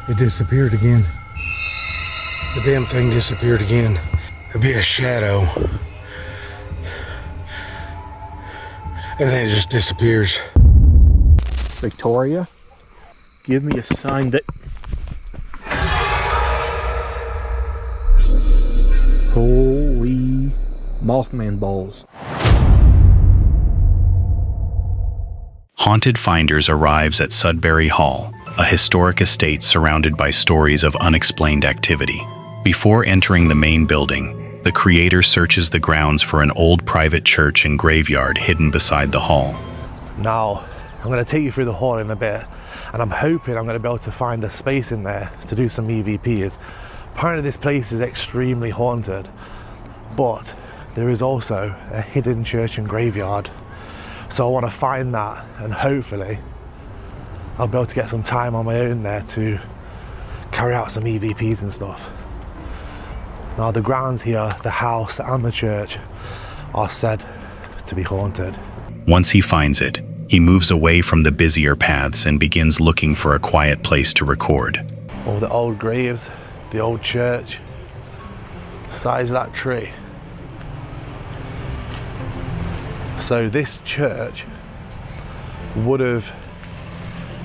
It disappeared again. The damn thing disappeared again. It'd be a shadow. And then it just disappears. Victoria, give me a sign that... Holy Mothman balls. Haunted Finders arrives at Sudbury Hall, a historic estate surrounded by stories of unexplained activity. Before entering the main building, the creator searches the grounds for an old private church and graveyard hidden beside the hall. Now, I'm going to take you through the hall in a bit, and I'm hoping I'm going to be able to find a space in there to do some EVPs. Apparently this place is extremely haunted, but there is also a hidden church and graveyard. So I want to find that, and hopefully I'll be able to get some time on my own there to carry out some EVPs and stuff. Now the grounds here, the house and the church, are said to be haunted. Once he finds it, he moves away from the busier paths and begins looking for a quiet place to record. All the old graves, the old church, size of that tree. So this church would have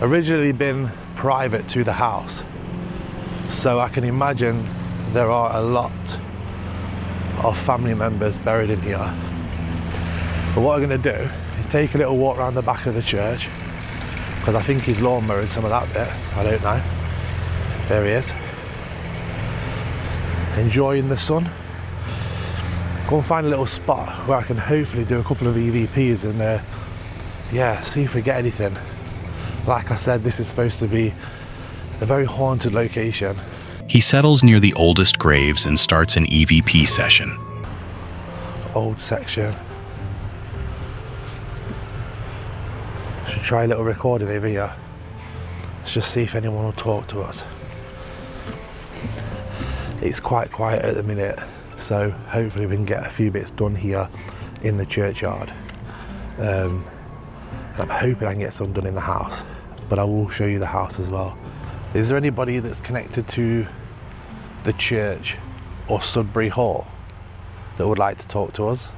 originally been private to the house. So I can imagine there are a lot of family members buried in here. But what I'm going to do is take a little walk around the back of the church, because I think he's lawn mowing some of that bit. I don't know. There he is. Enjoying the sun. Go and find a little spot where I can hopefully do a couple of EVPs and yeah, see if we get anything. Like I said, this is supposed to be a very haunted location. He settles near the oldest graves and starts an EVP session. Old section. Should try a little recording over here. Let's just see if anyone will talk to us. It's quite quiet at the minute, so hopefully we can get a few bits done here in the churchyard. I'm hoping I can get some done in the house, but I will show you the house as well. Is there anybody that's connected to the church or Sudbury Hall that would like to talk to us?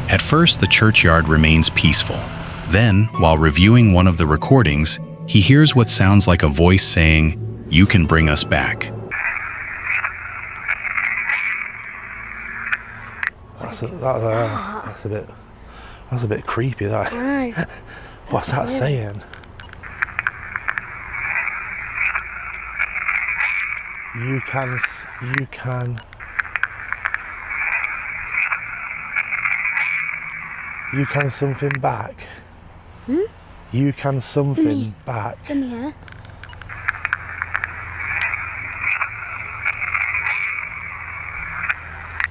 At first, the churchyard remains peaceful. Then, while reviewing one of the recordings, he hears what sounds like a voice saying, "You can bring us back." That's a bit creepy, that. What's that saying? You can something back. You can something back. Come here.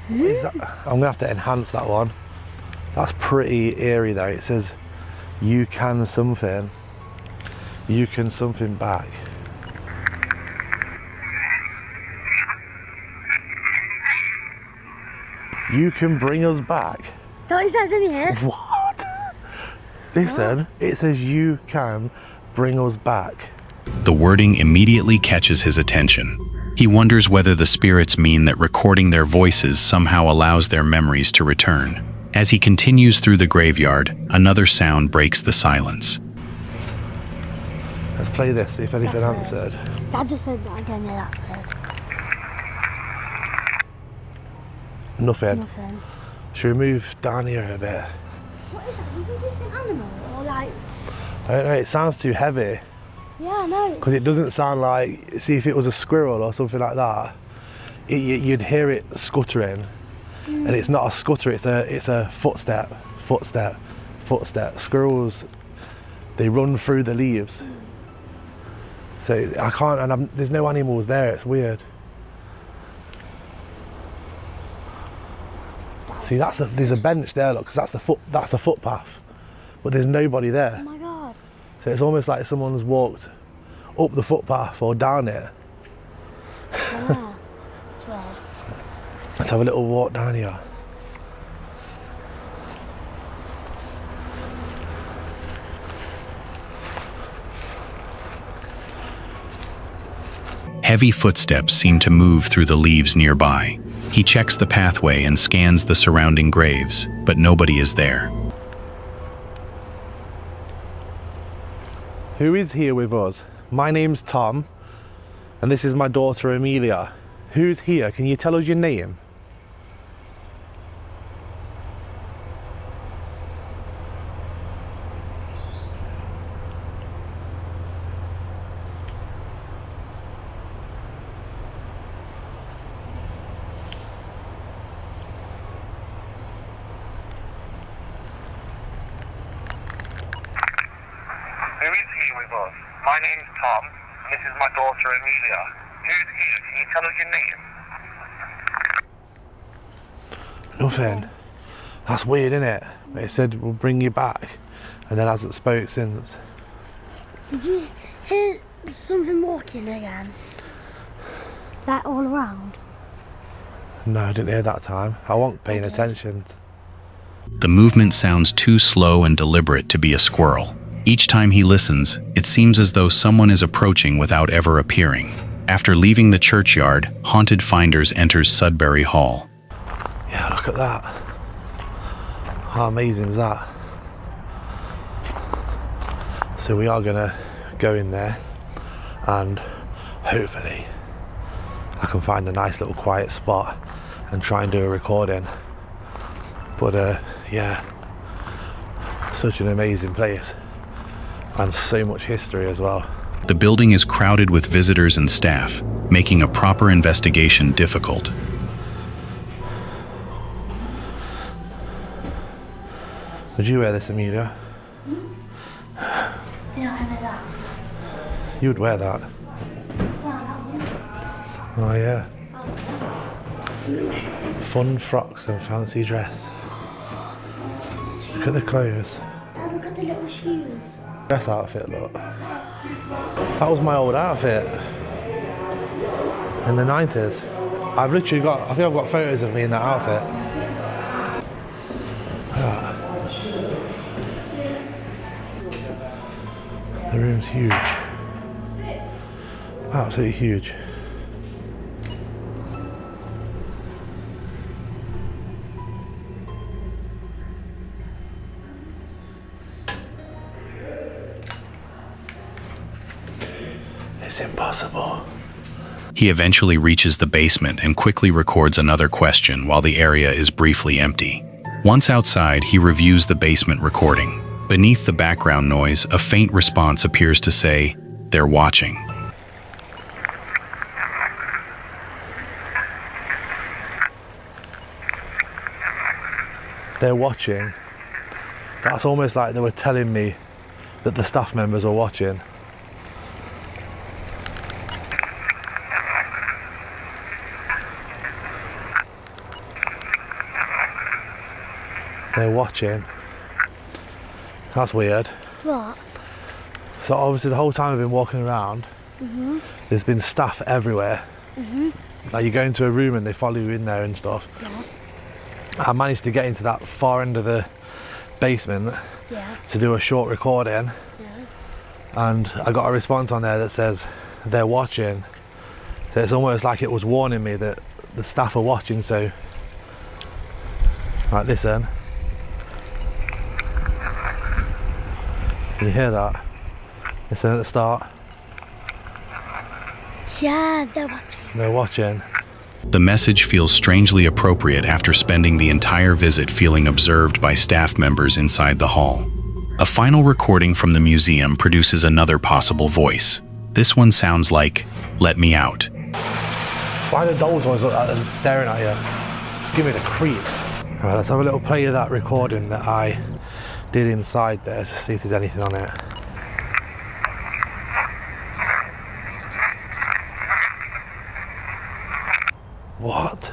What is that? I'm gonna have to enhance that one. That's pretty eerie though. It says, you can something. You can something back. You can bring us back. So it says in here. What? Listen, it says you can bring us back. The wording immediately catches his attention. He wonders whether the spirits mean that recording their voices somehow allows their memories to return. As he continues through the graveyard, another sound breaks the silence. Let's play this, see if anything answered. Dad just said that again, yeah, that's weird. Nothing. Nothing. Should we move down here a bit? What is that? Do you think it's an animal? Or like... I don't know, it sounds too heavy. Yeah, I know. Because it doesn't sound like, see if it was a squirrel or something like that, you'd hear it scuttering. And it's not a scutter, it's a footstep. Squirrels, they run through the leaves. So I can't, and there's no animals there, it's weird. See, there's a bench there, look, because that's the footpath. but there's nobody Oh there. my god. So it's almost like someone's walked up the footpath or down it. Yeah. It's weird. Let's have a little walk down here. Heavy footsteps seem to move through the leaves nearby. He checks the pathway and scans the surrounding graves, but nobody is there. Who is here with us? My name's Tom, and this is my daughter Amelia. Who's here? Can you tell us your name? Who is here with us? My name's Tom, and this is my daughter Amelia. Who's here? Can you tell us your name? Nothing. That's weird, isn't it? It said we'll bring you back, and then hasn't spoke since. Did you hear something walking again? That all around? No, I didn't hear that time. I wasn't paying did. attention. The movement sounds too slow and deliberate to be a squirrel. Each time he listens, it seems as though someone is approaching without ever appearing. After leaving the churchyard, Haunted Finders enters Sudbury Hall. Yeah, look at that. How amazing is that? So we are gonna go in there and hopefully I can find a nice little quiet spot and try and do a recording. But yeah, such an amazing place and so much history as well. The building is crowded with visitors and staff, making a proper investigation difficult. Would you wear this, Amelia? Did I know that? You would wear that. Oh yeah. Fun frocks and fancy dress. Look at the clothes. And look at the little shoes. Dress outfit, look. That was my old outfit in the 90s. I think I've got photos of me in that outfit. Ah. The room's huge. Absolutely huge. It's impossible. He eventually reaches the basement and quickly records another question while the area is briefly empty. Once outside, he reviews the basement recording. Beneath the background noise, a faint response appears to say, "They're watching." They're watching. That's almost like they were telling me that the staff members were watching. They're watching. That's weird. What? So obviously the whole time I've been walking around, there's been staff everywhere. Like you go into a room and they follow you in there and stuff. Yeah. I managed to get into that far end of the basement Yeah. to do a short recording, Yeah. and I got a response on there that says they're watching. So it's almost like it was warning me that the staff are watching. So right, listen. Can you hear that? Listen at the start. Yeah, they're watching. They're watching. The message feels strangely appropriate after spending the entire visit feeling observed by staff members inside the hall. A final recording from the museum produces another possible voice. This one sounds like, "Let me out." Why do dolls always look like they're staring at you? Just give me the creeps. Right, let's have a little play of that recording that I did inside there to see if there's anything on it. What?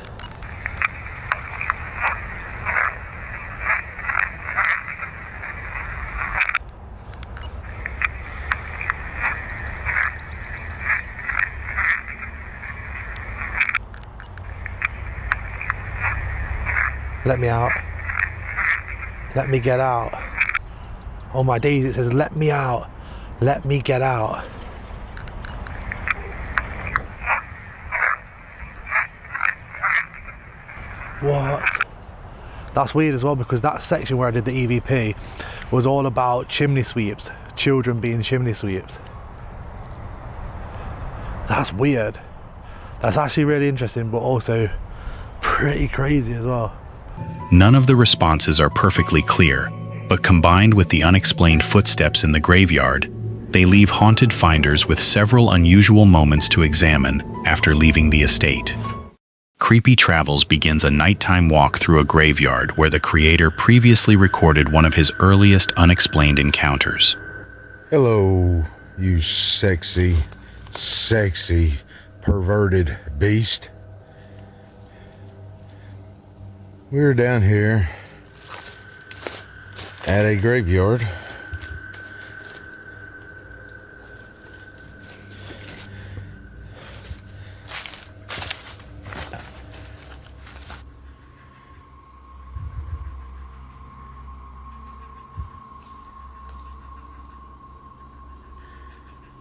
Let me out. Let me get out. Oh my days, it says let me out. Let me get out. What? That's weird as well, because that section where I did the EVP was all about chimney sweeps, children being chimney sweeps. That's weird. That's actually really interesting, but also pretty crazy as well. None of the responses are perfectly clear, but combined with the unexplained footsteps in the graveyard, they leave haunted finders with several unusual moments to examine after leaving the estate. Creepy Travels begins a nighttime walk through a graveyard where the creator previously recorded one of his earliest unexplained encounters. Hello, you sexy, perverted beast. We're down here at a graveyard.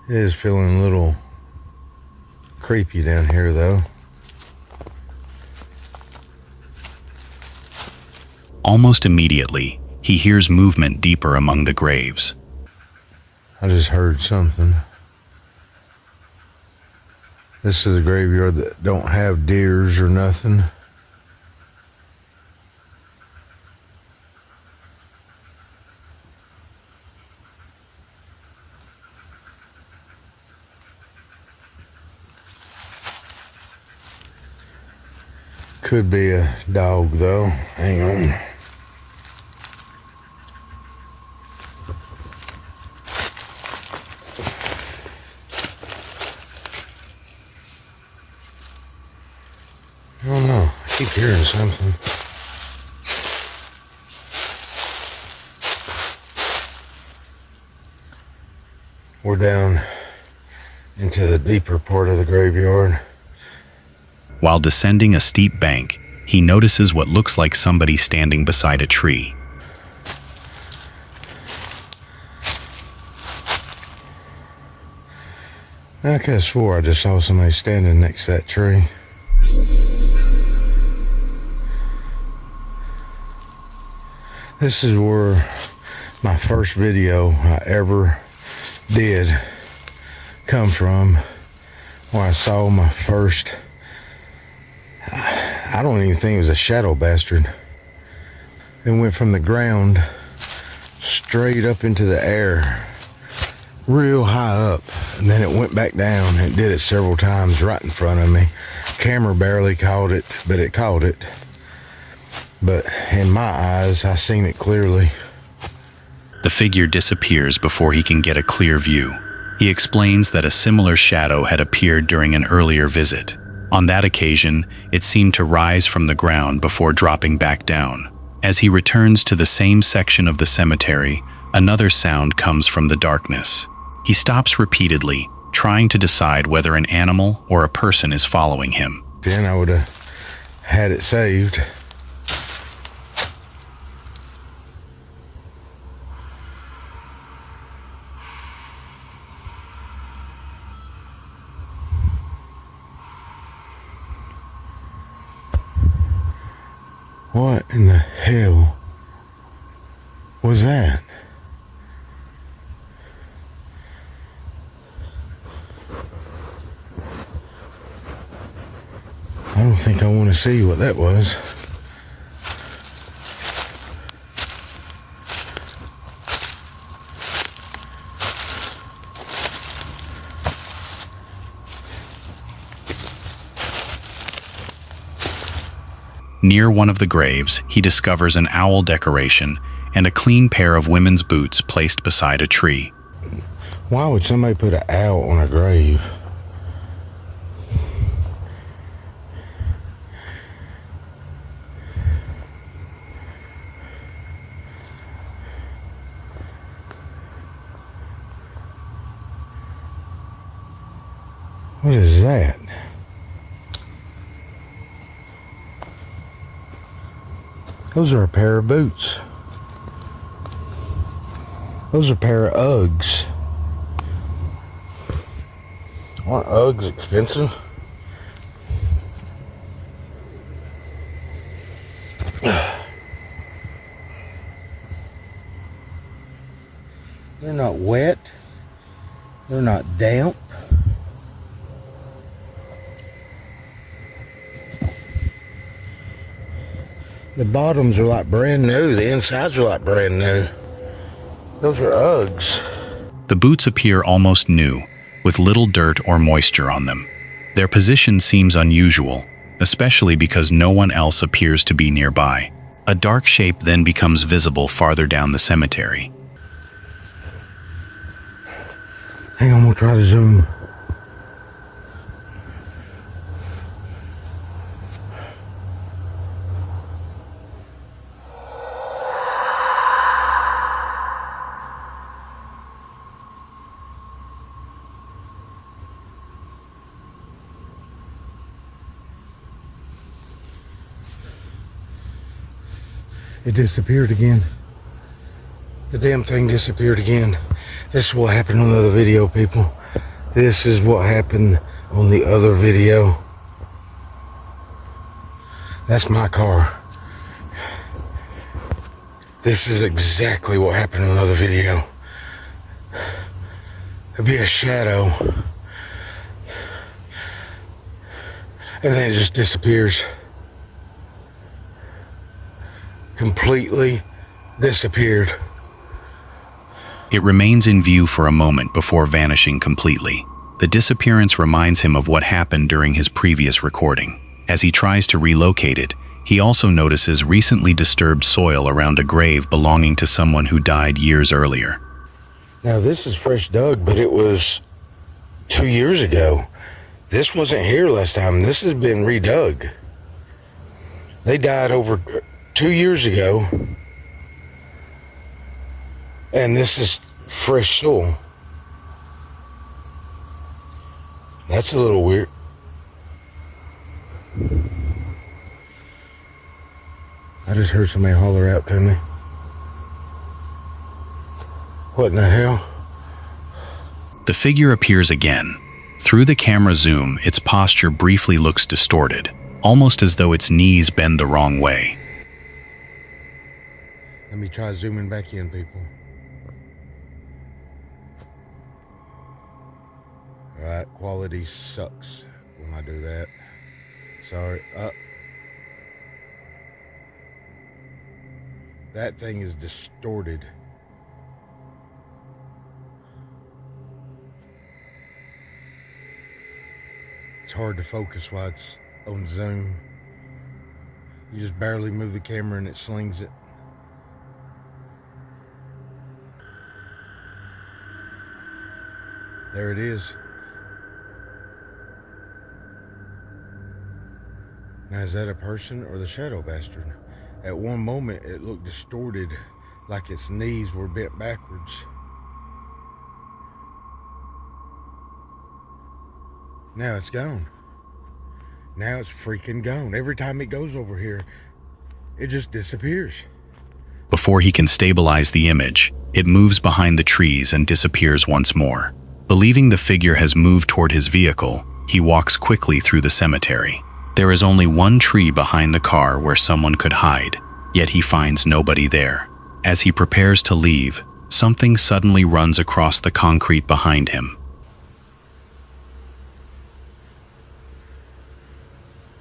It is feeling a little creepy down here though. Almost immediately, he hears movement deeper among the graves. I just heard something. This is a graveyard that don't have deers or nothing. Could be a dog though. Hang on. I don't know. I keep hearing something. We're down into the deeper part of the graveyard. While descending a steep bank, he notices what looks like somebody standing beside a tree. I could have swore I just saw somebody standing next to that tree. This is where my first video I ever did come from, where I saw my first, I don't even think it was a shadow bastard. It went from the ground straight up into the air, real high up, and then it went back down. It did it several times right in front of me. Camera barely caught it, but it caught it. But in my eyes, I seen it clearly. The figure disappears before he can get a clear view. He explains that a similar shadow had appeared during an earlier visit. On that occasion, it seemed to rise from the ground before dropping back down. As he returns to the same section of the cemetery, another sound comes from the darkness. He stops repeatedly, trying to decide whether an animal or a person is following him. Then I would have had it saved. What in the hell was that? I don't think I want to see what that was. Near one of the graves, he discovers an owl decoration and a clean pair of women's boots placed beside a tree. Why would somebody put an owl on a grave? What is that? Those are a pair of boots. Those are a pair of Uggs. Aren't Uggs expensive? They're not wet. They're not damp. The bottoms are like brand new. The insides are like brand new. Those are Uggs. The boots appear almost new, with little dirt or moisture on them. Their position seems unusual, especially because no one else appears to be nearby. A dark shape then becomes visible farther down the cemetery. Hang on, we'll try to zoom. It disappeared again. The damn thing disappeared again. This is what happened on the other video, people. This is what happened on the other video. That's my car. This is exactly what happened on the other video. There'll be a shadow. And then it just disappears. Completely disappeared. It remains in view for a moment before vanishing completely. The disappearance reminds him of what happened during his previous recording. As he tries to relocate it, he also notices recently disturbed soil around a grave belonging to someone who died years earlier. Now this is fresh dug, but it was 2 years ago. This wasn't here last time. This has been redug. They died over 2 years ago. And this is fresh soil. That's a little weird. I just heard somebody holler out to me. What in the hell? The figure appears again. Through the camera zoom, its posture briefly looks distorted, almost as though its knees bend the wrong way. Let me try zooming back in, people. Alright, quality sucks when I do that. Sorry. That thing is distorted. It's hard to focus while it's on zoom. You just barely move the camera and it slings it. There it is. Now, is that a person or the shadow bastard? At one moment, it looked distorted, like its knees were bent backwards. Now it's gone. Now it's freaking gone. Every time it goes over here, it just disappears. Before he can stabilize the image, it moves behind the trees and disappears once more. Believing the figure has moved toward his vehicle, he walks quickly through the cemetery. There is only one tree behind the car where someone could hide, yet he finds nobody there. As he prepares to leave, something suddenly runs across the concrete behind him.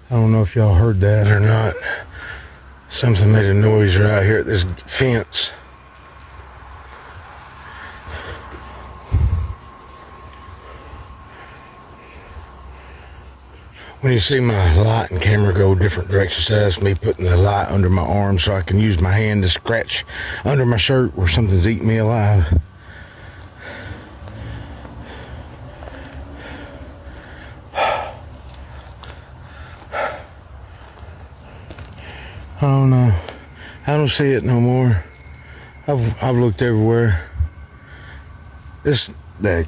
I don't know if y'all heard that or not. Something made a noise right here at this fence. When you see my light and camera go different directions, that's me putting the light under my arm so I can use my hand to scratch under my shirt where something's eating me alive. I don't know. I don't see it no more. I've looked everywhere. That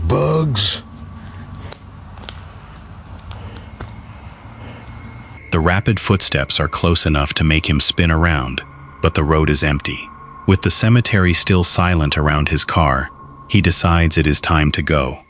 bugs. The rapid footsteps are close enough to make him spin around, but the road is empty. With the cemetery still silent around his car, he decides it is time to go.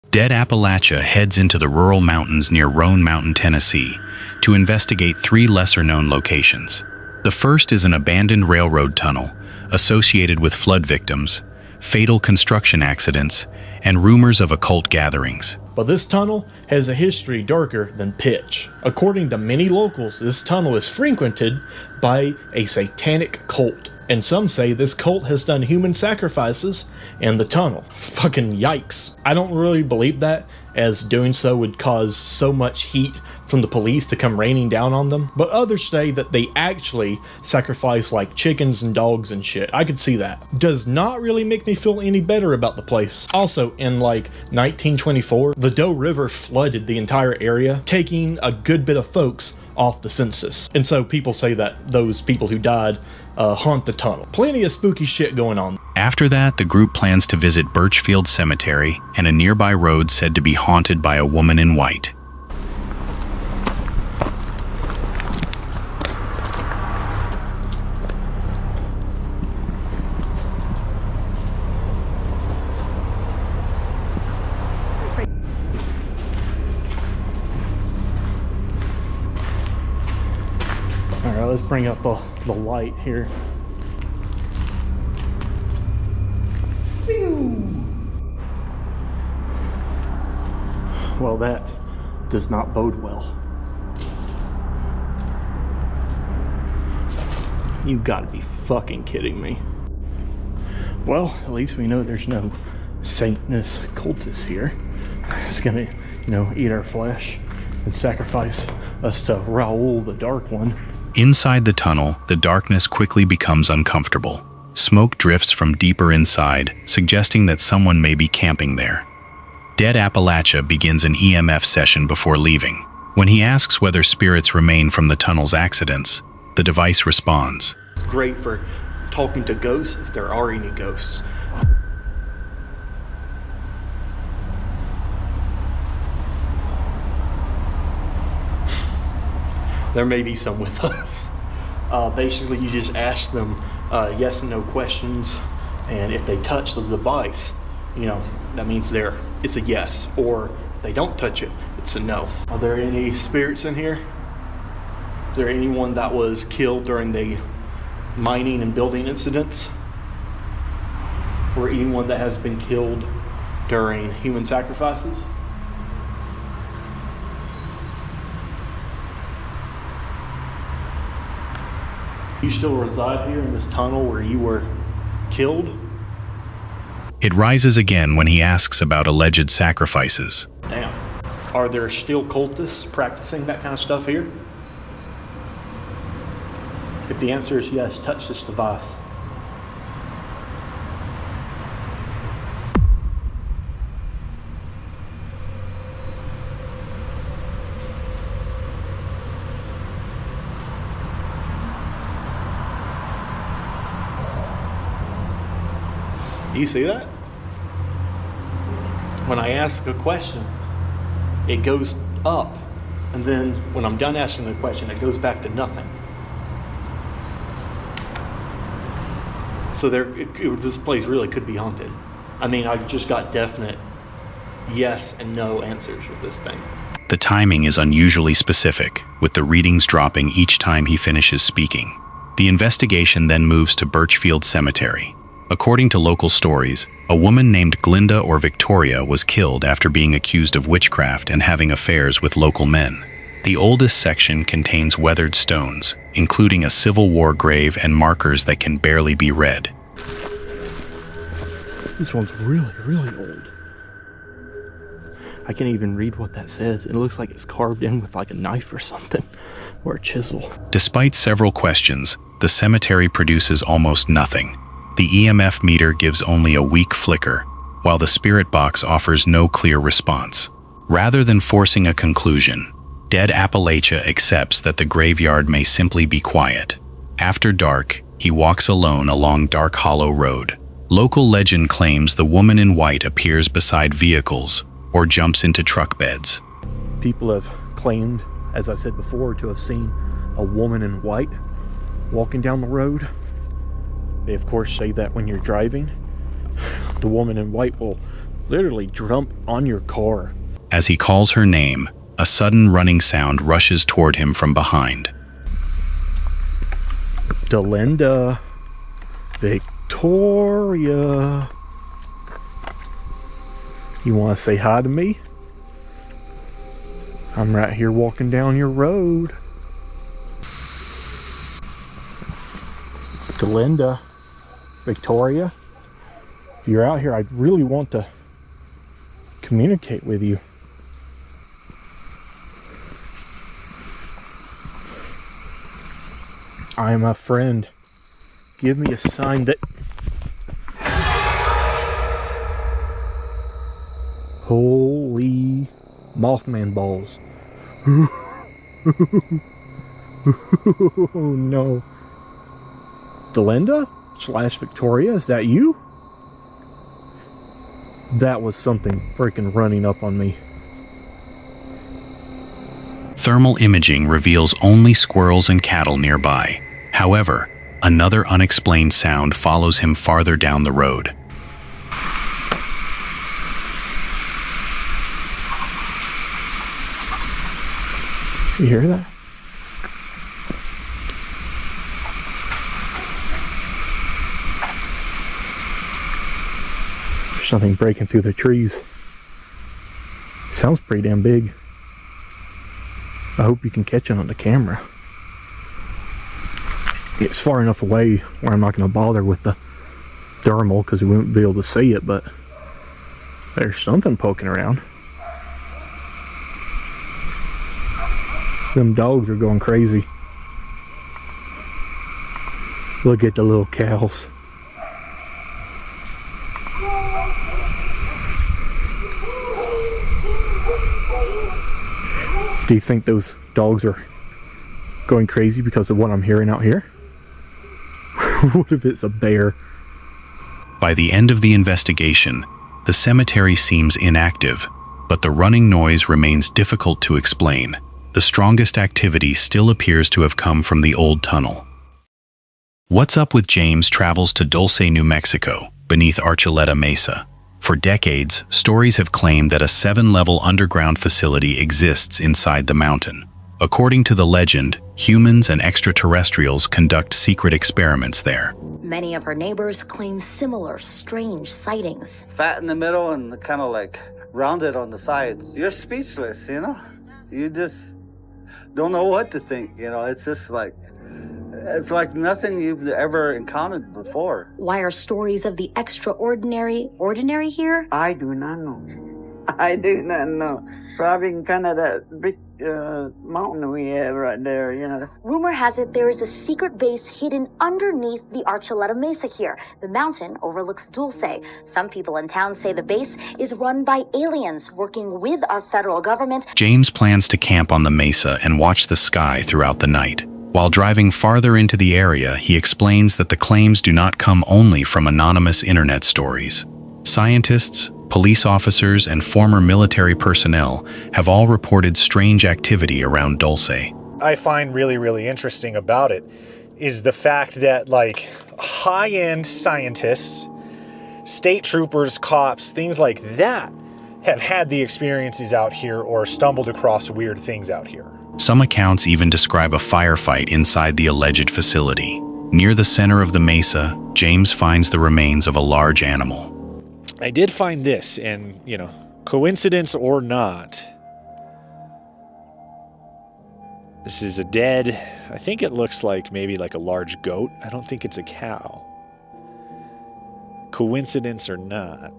Dead Appalachia heads into the rural mountains near Roan Mountain, Tennessee, to investigate 3 lesser-known locations. The first is an abandoned railroad tunnel associated with flood victims, fatal construction accidents, and rumors of occult gatherings. But this tunnel has a history darker than pitch. According to many locals, this tunnel is frequented by a satanic cult. And some say this cult has done human sacrifices in the tunnel. Fucking yikes. I don't really believe that, as doing so would cause so much heat from the police to come raining down on them. But others say that they actually sacrifice like chickens and dogs and shit. I could see that. Does not really make me feel any better about the place. Also, in like 1924, the Doe River flooded the entire area, taking a good bit of folks off the census. And so people say that those people who died haunt the tunnel. Plenty of spooky shit going on. After that, the group plans to visit Birchfield Cemetery and a nearby road said to be haunted by a woman in white. Alright, let's bring up the light here. Well, that does not bode well. You gotta be fucking kidding me. Well, at least we know there's no Satanist cultists here. It's gonna, eat our flesh and sacrifice us to Raoul the Dark One. Inside the tunnel, the darkness quickly becomes uncomfortable. Smoke drifts from deeper inside, suggesting that someone may be camping there. Dead Appalachia begins an EMF session before leaving. When he asks whether spirits remain from the tunnel's accidents, the device responds. It's great for talking to ghosts if there are any ghosts. There may be some with us. Basically, you just ask them yes and no questions, and if they touch the device, that means it's a yes, or if they don't touch it, it's a no. Are there any spirits in here? Is there anyone that was killed during the mining and building incidents? Or anyone that has been killed during human sacrifices? You still reside here in this tunnel where you were killed? It rises again when he asks about alleged sacrifices. Damn. Are there still cultists practicing that kind of stuff here? If the answer is yes, touch this device. You see that? When I ask a question, it goes up, and then when I'm done asking the question, it goes back to nothing. So this place really could be haunted. I mean, I just got definite yes and no answers with this thing. The timing is unusually specific, with the readings dropping each time he finishes speaking. The investigation then moves to Birchfield Cemetery. According to local stories, a woman named Glinda or Victoria was killed after being accused of witchcraft and having affairs with local men. The oldest section contains weathered stones, including a Civil War grave and markers that can barely be read. This one's really, really old. I can't even read what that says. It looks like it's carved in with like a knife or something, or a chisel. Despite several questions, the cemetery produces almost nothing. The EMF meter gives only a weak flicker, while the spirit box offers no clear response. Rather than forcing a conclusion, Dead Appalachia accepts that the graveyard may simply be quiet. After dark, he walks alone along Dark Hollow Road. Local legend claims the woman in white appears beside vehicles or jumps into truck beds. People have claimed as I said before, to have seen a woman in white walking down the road. They of course say that when you're driving, the woman in white will literally jump on your car. As he calls her name, a sudden running sound rushes toward him from behind. Delinda, Victoria, you want to say hi to me? I'm right here walking down your road. Delinda, Victoria, if you're out here, I really want to communicate with you. I am a friend. Give me a sign that... Holy Mothman balls. Oh no. Delinda / Victoria, is that you? That was something freaking running up on me. Thermal imaging reveals only squirrels and cattle nearby. However, another unexplained sound follows him farther down the road. You hear that? There's something breaking through the trees. Sounds pretty damn big. I hope you can catch it on the camera. It's far enough away where I'm not going to bother with the thermal because we won't be able to see it, but there's something poking around. Them dogs are going crazy. Look at the little cows. Do you think those dogs are going crazy because of what I'm hearing out here? What if it's a bear? By the end of the investigation, the cemetery seems inactive, but the running noise remains difficult to explain. The strongest activity still appears to have come from the old tunnel. What's Up with James travels to Dulce, New Mexico, beneath Archuleta Mesa. For decades, stories have claimed that a 7-level underground facility exists inside the mountain. According to the legend, humans and extraterrestrials conduct secret experiments there. Many of her neighbors claim similar strange sightings. Fat in the middle and kind of like rounded on the sides. You're speechless, you know? You just don't know what to think, you know? It's just like, it's like nothing you've ever encountered before. Why are stories of the extraordinary ordinary here? I do not know. I do not know. Probably kind of that big mountain we have right there, you know. Rumor has it there is a secret base hidden underneath the Archuleta Mesa here. The mountain overlooks Dulce. Some people in town say the base is run by aliens working with our federal government. James plans to camp on the mesa and watch the sky throughout the night. While driving farther into the area, he explains that the claims do not come only from anonymous internet stories. Scientists, police officers, and former military personnel have all reported strange activity around Dulce. I find really interesting about it is the fact that, like, high-end scientists, state troopers, cops, things like that have had the experiences out here or stumbled across weird things out here. Some accounts even describe a firefight inside the alleged facility. Near the center of the mesa, James finds the remains of a large animal. I did find this, and, you know, coincidence or not, this is a dead, I think it looks like maybe like a large goat. I don't think it's a cow. Coincidence or not,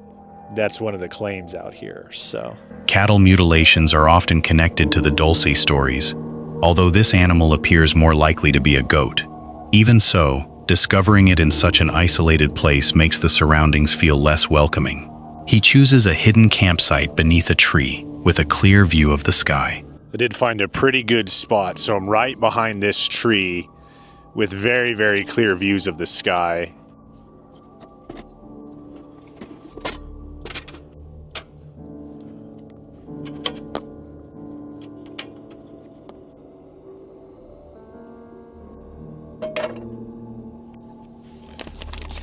that's one of the claims out here, so. Cattle mutilations are often connected to the Dulce stories, although this animal appears more likely to be a goat. Even so, discovering it in such an isolated place makes the surroundings feel less welcoming. He chooses a hidden campsite beneath a tree with a clear view of the sky. I did find a pretty good spot, so I'm right behind this tree with very clear views of the sky.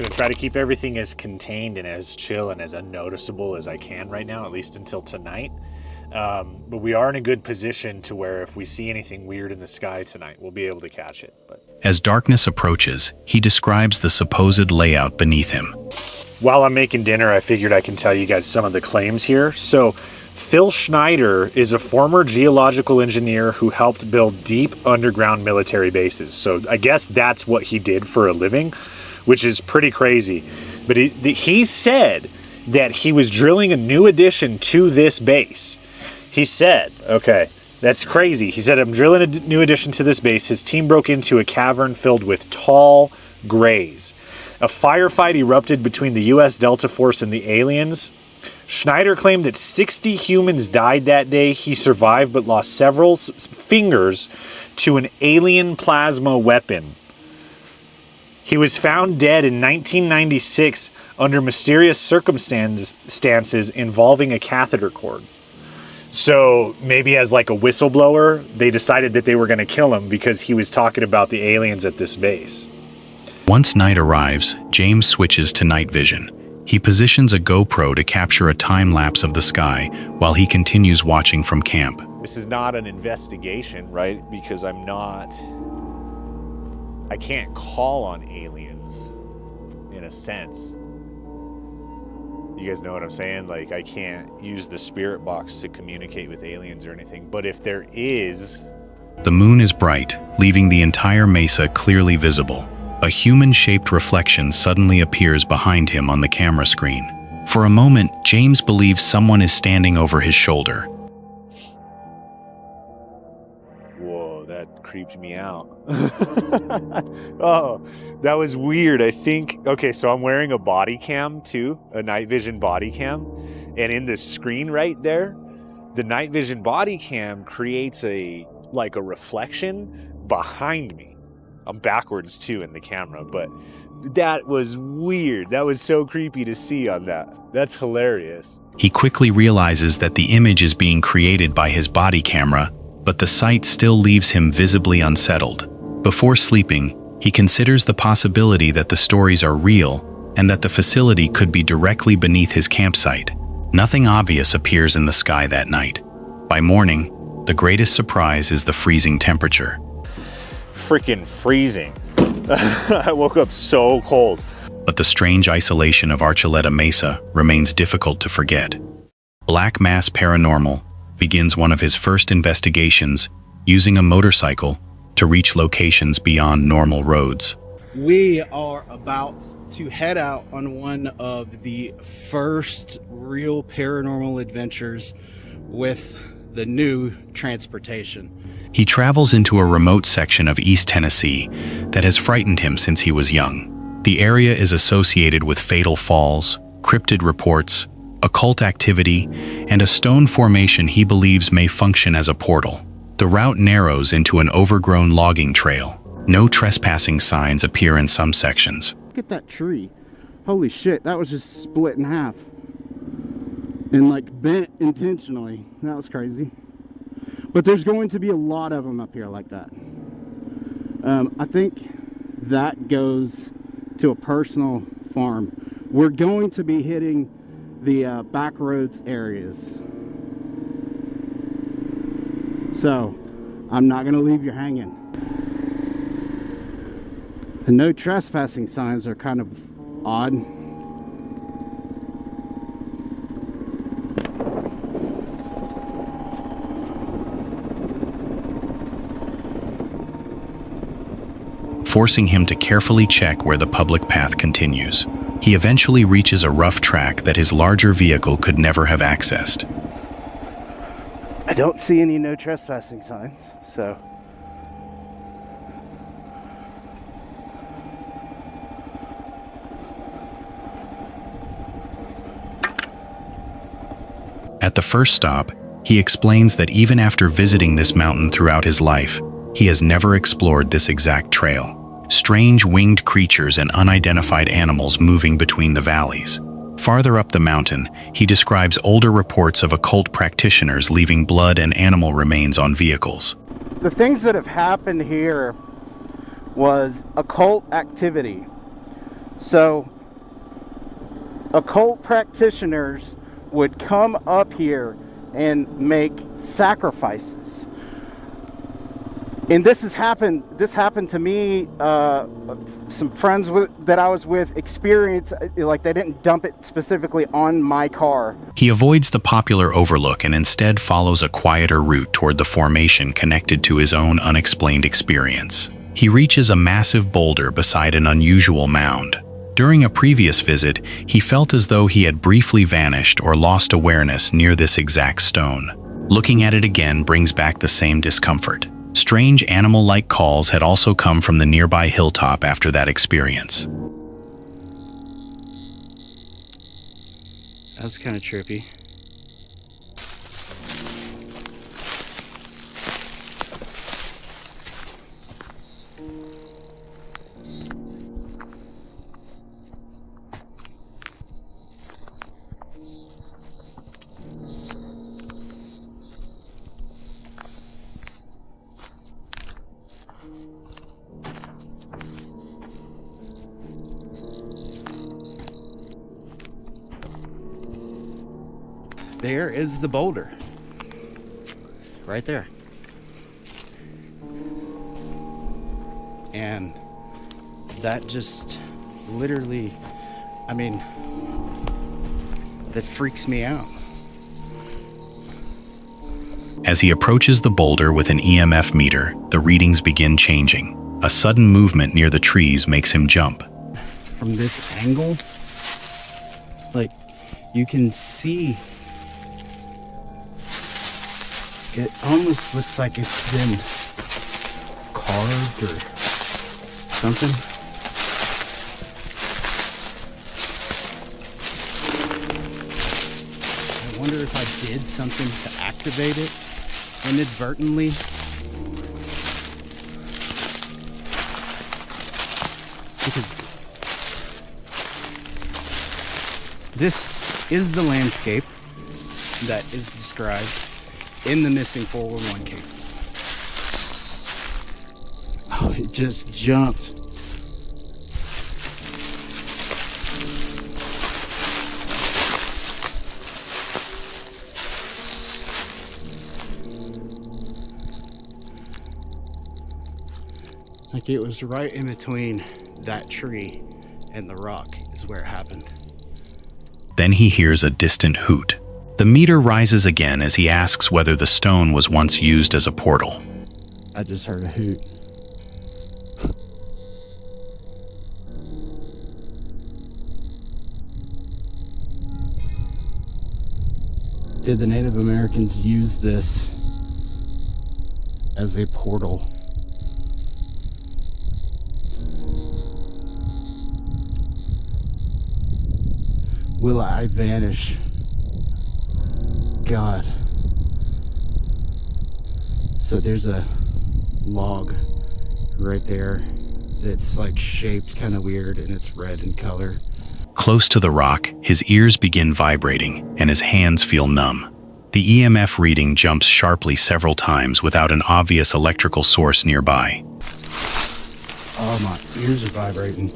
Gonna try to keep everything as contained and as chill and as unnoticeable as I can right now, at least until tonight. But we are in a good position to where if we see anything weird in the sky tonight, we'll be able to catch it. But As darkness approaches, he describes the supposed layout beneath him. while I'm making dinner, I figured I can tell you guys some of the claims here. So Phil Schneider is a former geological engineer who helped build deep underground military bases. So I guess that's what he did for a living, which is pretty crazy. But he said that he was drilling a new addition to this base. He said, okay, that's crazy. He said, I'm drilling a new addition to this base. His team broke into a cavern filled with tall grays. A firefight erupted between the U.S. Delta Force and the aliens. Schneider claimed that 60 humans died that day. He survived but lost several fingers to an alien plasma weapon. He was found dead in 1996 under mysterious circumstances involving a catheter cord. So maybe as like a whistleblower, they decided that they were going to kill him because he was talking about the aliens at this base. Once night arrives, James switches to night vision. He positions a GoPro to capture a time lapse of the sky while he continues watching from camp. This is not an investigation, right? Because I can't call on aliens in a sense. You guys know what I'm saying? Like, I can't use the spirit box to communicate with aliens or anything. But if there is... The moon is bright, leaving the entire mesa clearly visible. A human-shaped reflection suddenly appears behind him on the camera screen. For a moment, James believes someone is standing over his shoulder. Whoa, that creeped me out. Oh, that was weird. I think, okay, so I'm wearing a body cam too, a night vision body cam. And in the screen right there, the night vision body cam creates a reflection behind me. I'm backwards too in the camera, but that was weird. That was so creepy to see on that. That's hilarious. He quickly realizes that the image is being created by his body camera, but the sight still leaves him visibly unsettled. Before sleeping, he considers the possibility that the stories are real and that the facility could be directly beneath his campsite. Nothing obvious appears in the sky that night. By morning, the greatest surprise is the freezing temperature. Freaking freezing. I woke up so cold. But the strange isolation of Archuleta Mesa remains difficult to forget. Black Mass Paranormal begins one of his first investigations using a motorcycle to reach locations beyond normal roads. We are about to head out on one of the first real paranormal adventures with the new transportation. He travels into a remote section of East Tennessee that has frightened him since he was young. The area is associated with fatal falls, cryptid reports, occult activity, and a stone formation he believes may function as a portal. The route narrows into an overgrown logging trail. No trespassing signs appear in some sections. Look at that tree. Holy shit, that was just split in half. And bent intentionally. That was crazy. But there's going to be a lot of them up here like that. I think that goes to a personal farm. We're going to be hitting the back roads areas. So, I'm not going to leave you hanging. The no trespassing signs are kind of odd. Forcing him to carefully check where the public path continues. He eventually reaches a rough track that his larger vehicle could never have accessed. I don't see any no trespassing signs, so. At the first stop, he explains that even after visiting this mountain throughout his life, he has never explored this exact trail. Strange winged creatures and unidentified animals moving between the valleys. Farther up the mountain, he describes older reports of occult practitioners leaving blood and animal remains on vehicles. The things that have happened here was occult activity. So occult practitioners would come up here and make sacrifices. And this happened to me. Some friends that I was with experienced, like, they didn't dump it specifically on my car. He avoids the popular overlook and instead follows a quieter route toward the formation connected to his own unexplained experience. He reaches a massive boulder beside an unusual mound. During a previous visit, he felt as though he had briefly vanished or lost awareness near this exact stone. Looking at it again brings back the same discomfort. Strange animal-like calls had also come from the nearby hilltop after that experience. That's kind of trippy. There is the boulder. Right there. And that just literally, I mean, that freaks me out. As he approaches the boulder with an EMF meter, the readings begin changing. A sudden movement near the trees makes him jump. From this angle, like, you can see it almost looks like it's been carved or something. I wonder if I did something to activate it inadvertently. Because this is the landscape that is described in the missing 411 cases. Oh, it just jumped. Like, it was right in between that tree and the rock is where it happened. Then he hears a distant hoot. The meter rises again as he asks whether the stone was once used as a portal. I just heard a hoot. Did the Native Americans use this as a portal? Will I vanish? God. So there's a log right there that's like shaped kind of weird and it's red in color. Close to the rock, his ears begin vibrating and his hands feel numb. The EMF reading jumps sharply several times without an obvious electrical source nearby. Oh, my ears are vibrating.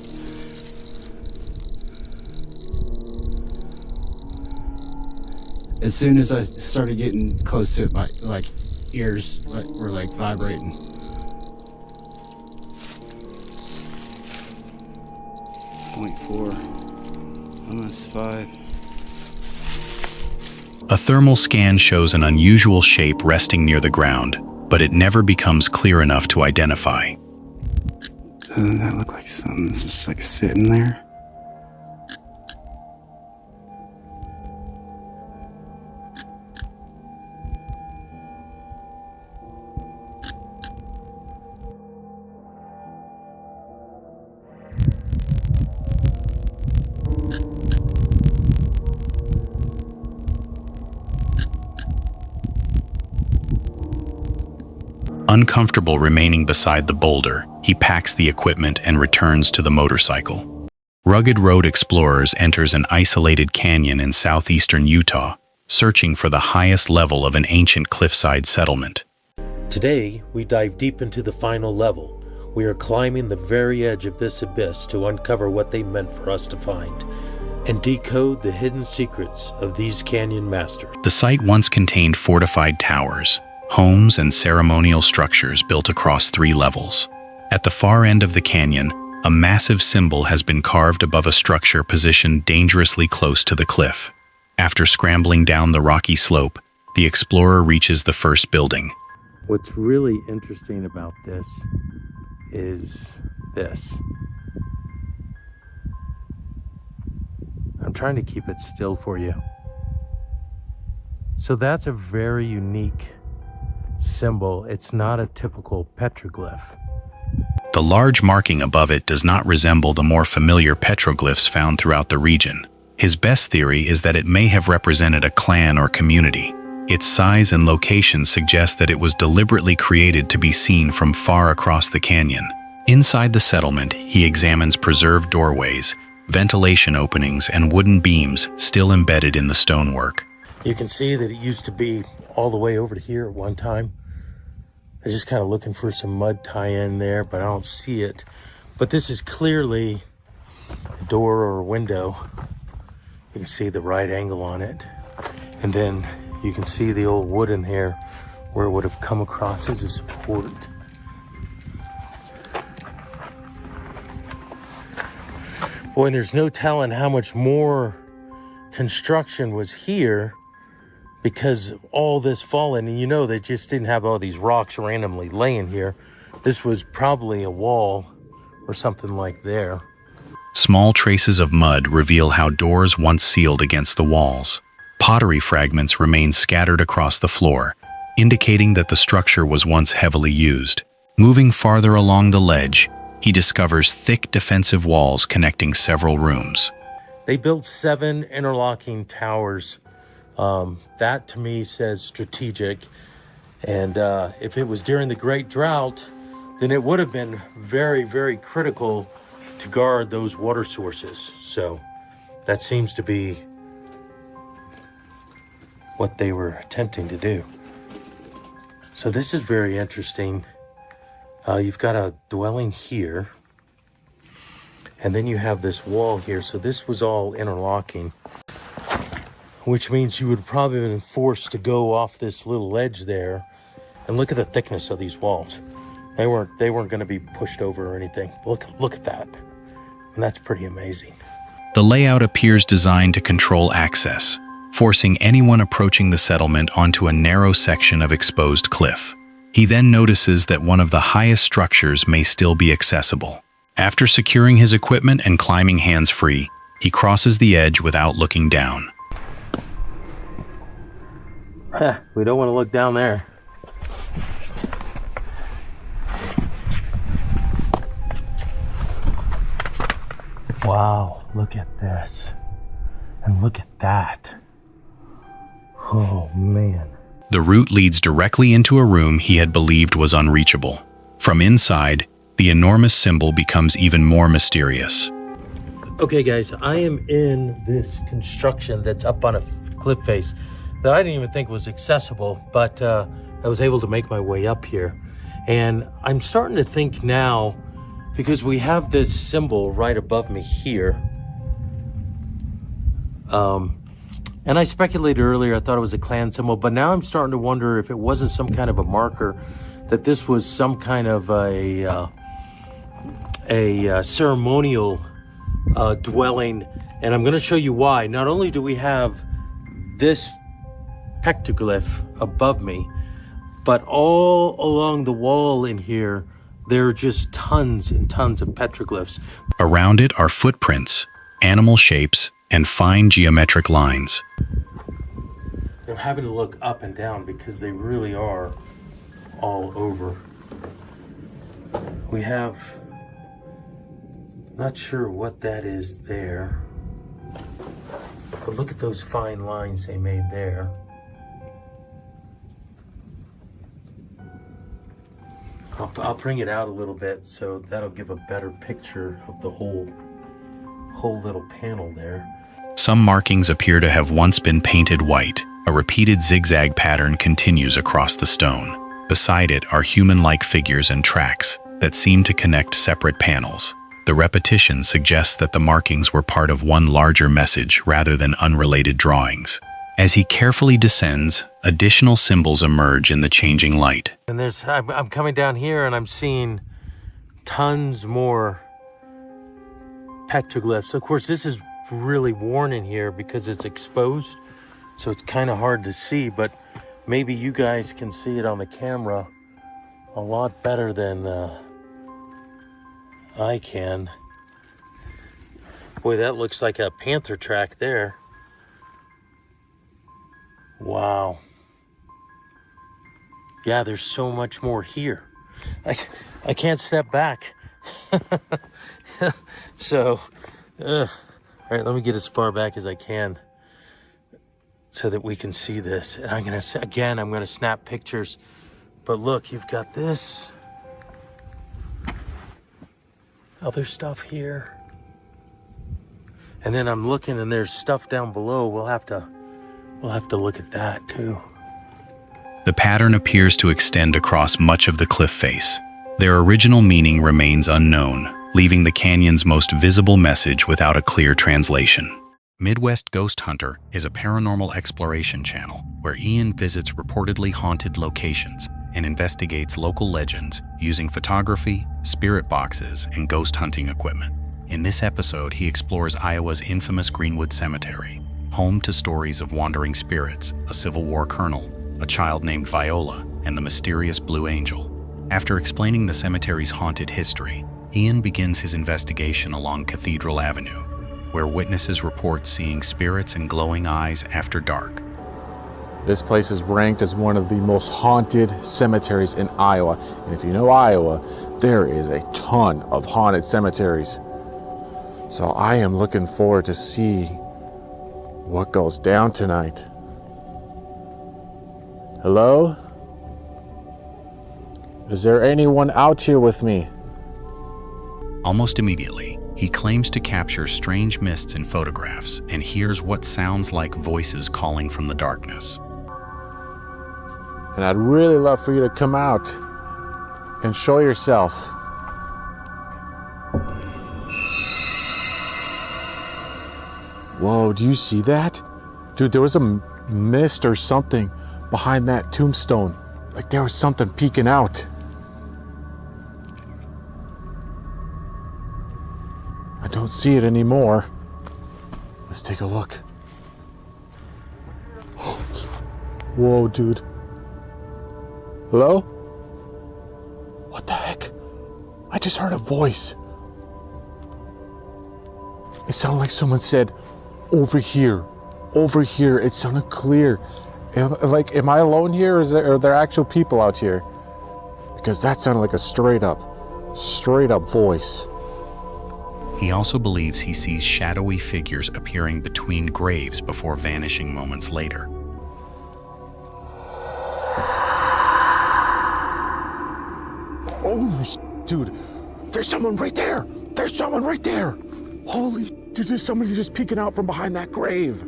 As soon as I started getting close to it, my ears were vibrating. .4, almost 5. A thermal scan shows an unusual shape resting near the ground, but it never becomes clear enough to identify. Doesn't that look like something's just like sitting there? Uncomfortable remaining beside the boulder, he packs the equipment and returns to the motorcycle. Rugged Road Explorers enters an isolated canyon in southeastern Utah, searching for the highest level of an ancient cliffside settlement. Today, we dive deep into the final level, We are climbing the very edge of this abyss to uncover what they meant for us to find and decode the hidden secrets of these canyon masters. The site once contained fortified towers, homes, and ceremonial structures built across 3 levels. At the far end of the canyon, a massive symbol has been carved above a structure positioned dangerously close to the cliff. After scrambling down the rocky slope, the explorer reaches the first building. What's really interesting about this is this. I'm trying to keep it still for you. So that's a very unique symbol. It's not a typical petroglyph. The large marking above it does not resemble the more familiar petroglyphs found throughout the region. His best theory is that it may have represented a clan or community. Its size and location suggest that it was deliberately created to be seen from far across the canyon. Inside the settlement, he examines preserved doorways, ventilation openings, and wooden beams still embedded in the stonework. You can see that it used to be all the way over to here at one time. I was just kind of looking for some mud tie-in there, but I don't see it. But this is clearly a door or a window. You can see the right angle on it. And then you can see the old wood in here where it would have come across as a support. Boy, and there's no telling how much more construction was here because all this fallen, and you know they just didn't have all these rocks randomly laying here. This was probably a wall or something like there. Small traces of mud reveal how doors once sealed against the walls. Pottery fragments remain scattered across the floor, indicating that the structure was once heavily used. Moving farther along the ledge, he discovers thick defensive walls connecting several rooms. They built 7 interlocking towers. That to me says strategic. And if it was during the Great Drought, then it would have been very, very critical to guard those water sources. So that seems to be what they were attempting to do. So this is very interesting. You've got a dwelling here, and then you have this wall here. So this was all interlocking, which means you would probably have been forced to go off this little ledge there. And look at the thickness of these walls. They weren't going to be pushed over or anything. Look at that. And that's pretty amazing. The layout appears designed to control access, forcing anyone approaching the settlement onto a narrow section of exposed cliff. He then notices that one of the highest structures may still be accessible. After securing his equipment and climbing hands-free, he crosses the edge without looking down. We don't want to look down there. Wow, look at this. And look at that. Oh, man. The route leads directly into a room he had believed was unreachable. From inside, the enormous symbol becomes even more mysterious. Okay, guys, I am in this construction that's up on a cliff face that I didn't even think was accessible, but I was able to make my way up here. And I'm starting to think now, because we have this symbol right above me here. And I speculated earlier, I thought it was a clan symbol, but now I'm starting to wonder if it wasn't some kind of a marker, that this was some kind of a ceremonial dwelling. And I'm going to show you why. Not only do we have this petroglyph above me, but all along the wall in here, there are just tons and tons of petroglyphs. Around it are footprints, animal shapes, and fine geometric lines. I'm having to look up and down because they really are all over. We have, not sure what that is there, but look at those fine lines they made there. I'll bring it out a little bit so that'll give a better picture of the whole little panel there. Some markings appear to have once been painted white. A repeated zigzag pattern continues across the stone. Beside it are human-like figures and tracks, that seem to connect separate panels. The repetition suggests that the markings were part of one larger message rather than unrelated drawings. As he carefully descends, additional symbols emerge in the changing light. And I'm coming down here and I'm seeing tons more petroglyphs. Of course, this is really worn in here because it's exposed, so it's kind of hard to see, but maybe you guys can see it on the camera a lot better than I can. Boy, that looks like a panther track there. Wow. Yeah, there's so much more here. I can't step back. So, all right, let me get as far back as I can so that we can see this. And I'm gonna snap pictures. But look, you've got this. Other stuff here. And then I'm looking and there's stuff down below. We'll have to look at that too. The pattern appears to extend across much of the cliff face. Their original meaning remains unknown, leaving the canyon's most visible message without a clear translation. Midwest Ghost Hunter is a paranormal exploration channel where Ian visits reportedly haunted locations and investigates local legends using photography, spirit boxes, and ghost hunting equipment. In this episode, he explores Iowa's infamous Greenwood Cemetery, home to stories of wandering spirits, a Civil War colonel, a child named Viola, and the mysterious Blue Angel. After explaining the cemetery's haunted history, Ian begins his investigation along Cathedral Avenue, where witnesses report seeing spirits and glowing eyes after dark. This place is ranked as one of the most haunted cemeteries in Iowa. And if you know Iowa, there is a ton of haunted cemeteries. So I am looking forward to see what goes down tonight. Hello? Is there anyone out here with me? Almost immediately, he claims to capture strange mists in photographs and hears what sounds like voices calling from the darkness. And I'd really love for you to come out and show yourself. Whoa, do you see that? Dude, there was a mist or something behind that tombstone. Like there was something peeking out. I don't see it anymore. Let's take a look. Whoa, dude. Hello? What the heck? I just heard a voice. It sounded like someone said, over here, over here. It sounded clear. Like, am I alone here, or are there actual people out here? Because that sounded like a straight up voice. He also believes he sees shadowy figures appearing between graves before vanishing moments later. Oh, dude, there's someone right there. There's someone right there. Holy dude, there's somebody just peeking out from behind that grave.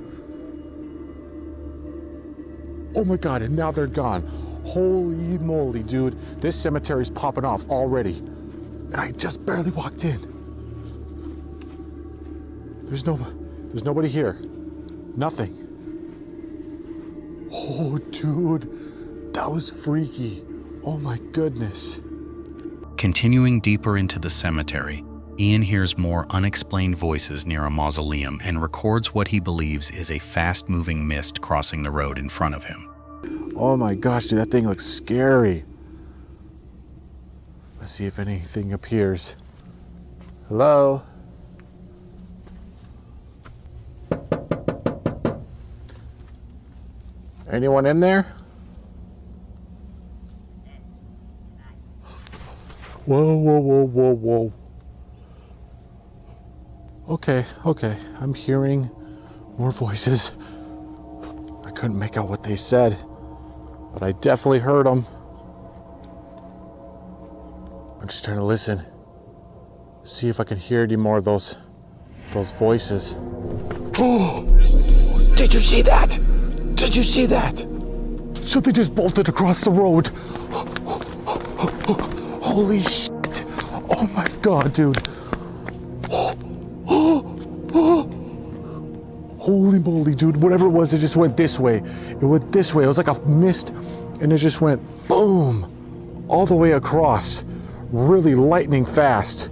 Oh my God, and now they're gone. Holy moly, dude. This cemetery's popping off already. And I just barely walked in. There's nobody here. Nothing. Oh, dude, that was freaky. Oh my goodness. Continuing deeper into the cemetery, Ian hears more unexplained voices near a mausoleum and records what he believes is a fast-moving mist crossing the road in front of him. Oh my gosh, dude, that thing looks scary. Let's see if anything appears. Hello? Anyone in there? Whoa, whoa, whoa, whoa, whoa. Okay, I'm hearing more voices. I couldn't make out what they said, but I definitely heard them. I'm just trying to listen, see if I can hear any more of those voices. Oh, did you see that? Did you see that? Something just bolted across the road. Holy shit. Oh my God, dude. Holy moly, dude. Whatever it was, it just went this way. It went this way. It was like a mist, and it just went boom, all the way across. Really lightning fast.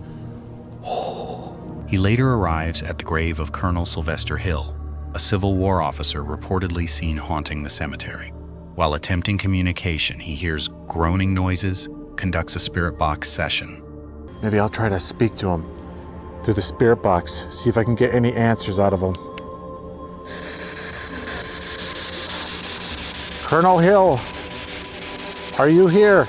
He later arrives at the grave of Colonel Sylvester Hill, a Civil War officer reportedly seen haunting the cemetery. While attempting communication, he hears groaning noises, conducts a spirit box session. Maybe I'll try to speak to him through the spirit box, see if I can get any answers out of him. Colonel Hill, are you here?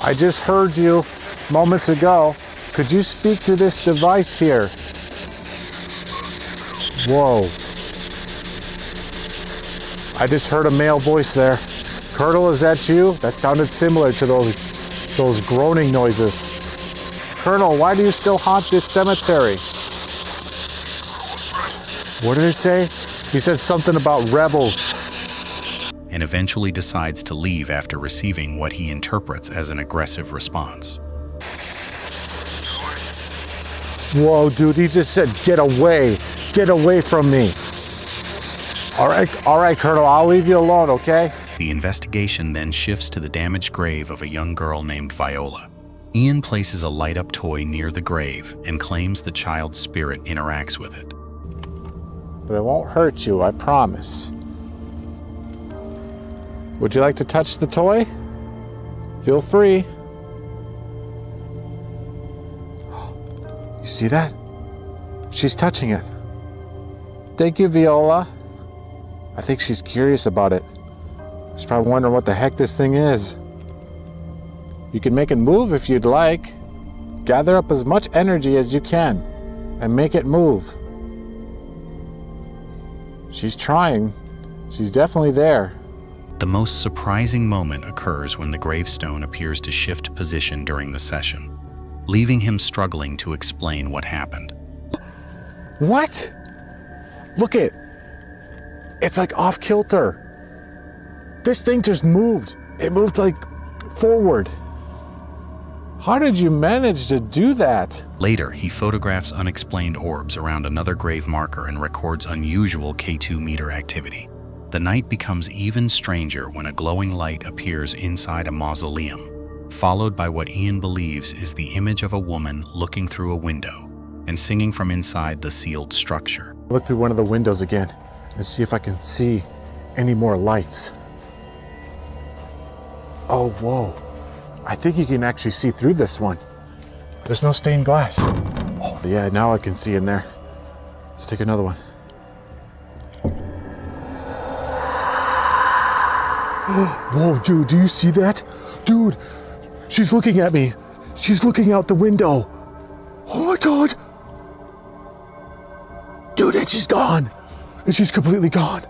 I just heard you moments ago. Could you speak to this device here? Whoa. I just heard a male voice there. Colonel, is that you? That sounded similar to those groaning noises. Colonel, why do you still haunt this cemetery? What did it say? He said something about rebels. And eventually decides to leave after receiving what he interprets as an aggressive response. Whoa, dude, he just said, get away from me. All right, Colonel, I'll leave you alone, okay? The investigation then shifts to the damaged grave of a young girl named Viola. Ian places a light-up toy near the grave and claims the child's spirit interacts with it. But it won't hurt you, I promise. Would you like to touch the toy? Feel free. You see that? She's touching it. Thank you, Viola. I think she's curious about it. She's probably wondering what the heck this thing is. You can make it move if you'd like. Gather up as much energy as you can and make it move. She's trying. She's definitely there. The most surprising moment occurs when the gravestone appears to shift position during the session, leaving him struggling to explain what happened. What? Look it. It's like off kilter. This thing just moved. It moved like forward. How did you manage to do that? Later, he photographs unexplained orbs around another grave marker and records unusual K2 meter activity. The night becomes even stranger when a glowing light appears inside a mausoleum, followed by what Ian believes is the image of a woman looking through a window and singing from inside the sealed structure. Look through one of the windows again and see if I can see any more lights. Oh, whoa. I think you can actually see through this one. There's no stained glass. Oh, yeah, now I can see in there. Let's take another one. Whoa, dude, do you see that? Dude, she's looking at me. She's looking out the window. Oh my God. Dude, and she's gone. And she's completely gone.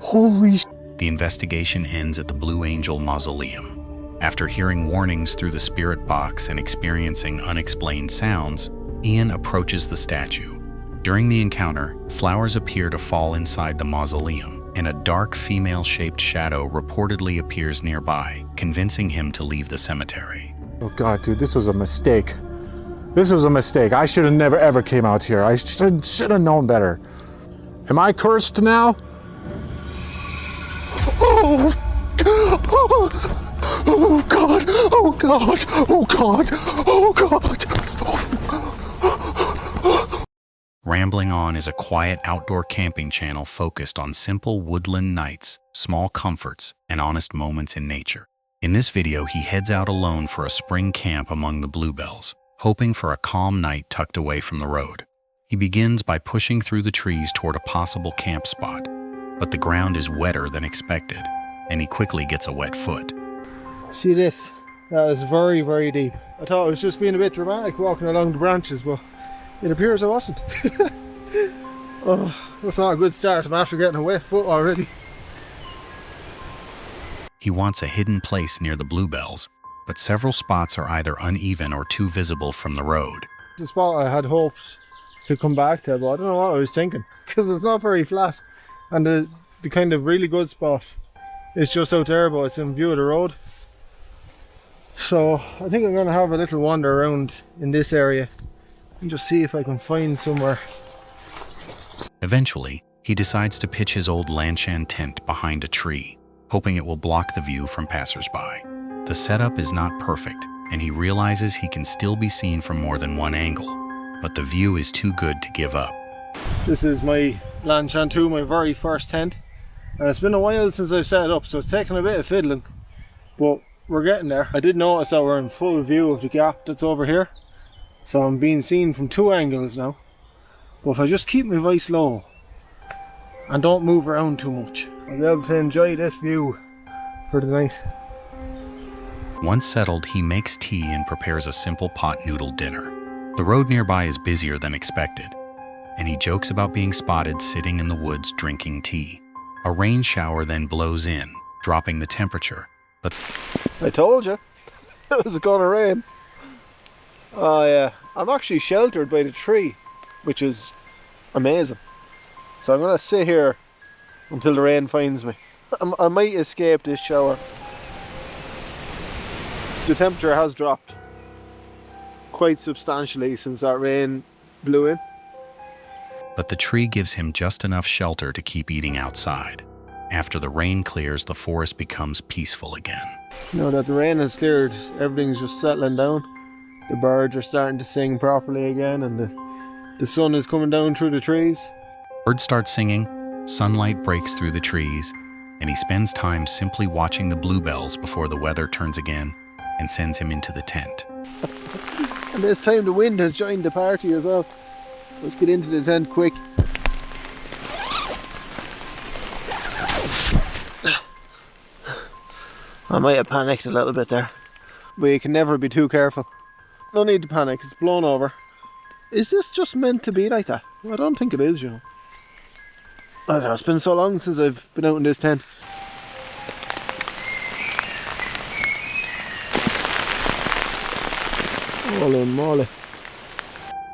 Holy sh**. The investigation ends at the Blue Angel Mausoleum. After hearing warnings through the spirit box and experiencing unexplained sounds, Ian approaches the statue. During the encounter, flowers appear to fall inside the mausoleum, and a dark female-shaped shadow reportedly appears nearby, convincing him to leave the cemetery. Oh God, dude, this was a mistake. This was a mistake. I should have never ever came out here. I should have known better. Am I cursed now? Oh, oh God, oh God, oh God, oh God. Rambling On is a quiet outdoor camping channel focused on simple woodland nights, small comforts, and honest moments in nature. In this video, he heads out alone for a spring camp among the bluebells, hoping for a calm night tucked away from the road. He begins by pushing through the trees toward a possible camp spot, but the ground is wetter than expected, and he quickly gets a wet foot. See this? That is very, very deep. I thought it was just being a bit dramatic walking along the branches, but it appears I wasn't. Oh, that's not a good start. I'm after getting a wet foot already. He wants a hidden place near the bluebells, but several spots are either uneven or too visible from the road. It's a spot I had hoped to come back to, but I don't know what I was thinking, because it's not very flat. And the kind of really good spot is just out there, but it's in view of the road. So I think I'm gonna have a little wander around in this area and just see if I can find somewhere. Eventually, he decides to pitch his old Lanshan tent behind a tree, hoping it will block the view from passersby. The setup is not perfect, and he realizes he can still be seen from more than one angle, but the view is too good to give up. This is my Lanshan 2, my very first tent, and it's been a while since I've set it up, so it's taken a bit of fiddling, but we're getting there. I did notice that we're in full view of the gap that's over here, so I'm being seen from 2 angles now. But if I just keep my voice low and don't move around too much, I'll be able to enjoy this view for the night. Once settled, he makes tea and prepares a simple pot noodle dinner. The road nearby is busier than expected, and he jokes about being spotted sitting in the woods drinking tea. A rain shower then blows in, dropping the temperature, but I told you, it was gonna rain. Oh yeah, I'm actually sheltered by the tree, which is amazing. So I'm gonna sit here until the rain finds me. I might escape this shower. The temperature has dropped quite substantially since that rain blew in. the tree gives him just enough shelter to keep eating outside. After the rain clears, the forest becomes peaceful again. Now that the rain has cleared, everything's just settling down. The birds are starting to sing properly again, and the sun is coming down through the trees. Birds start singing, sunlight breaks through the trees, and he spends time simply watching the bluebells before the weather turns again and sends him into the tent. And this time the wind has joined the party as well. Let's get into the tent quick. I might have panicked a little bit there, but you can never be too careful. No need to panic, it's blown over. Is this just meant to be like that? I don't think it is, you know. I don't know, it's been so long since I've been out in this tent. Holy moly.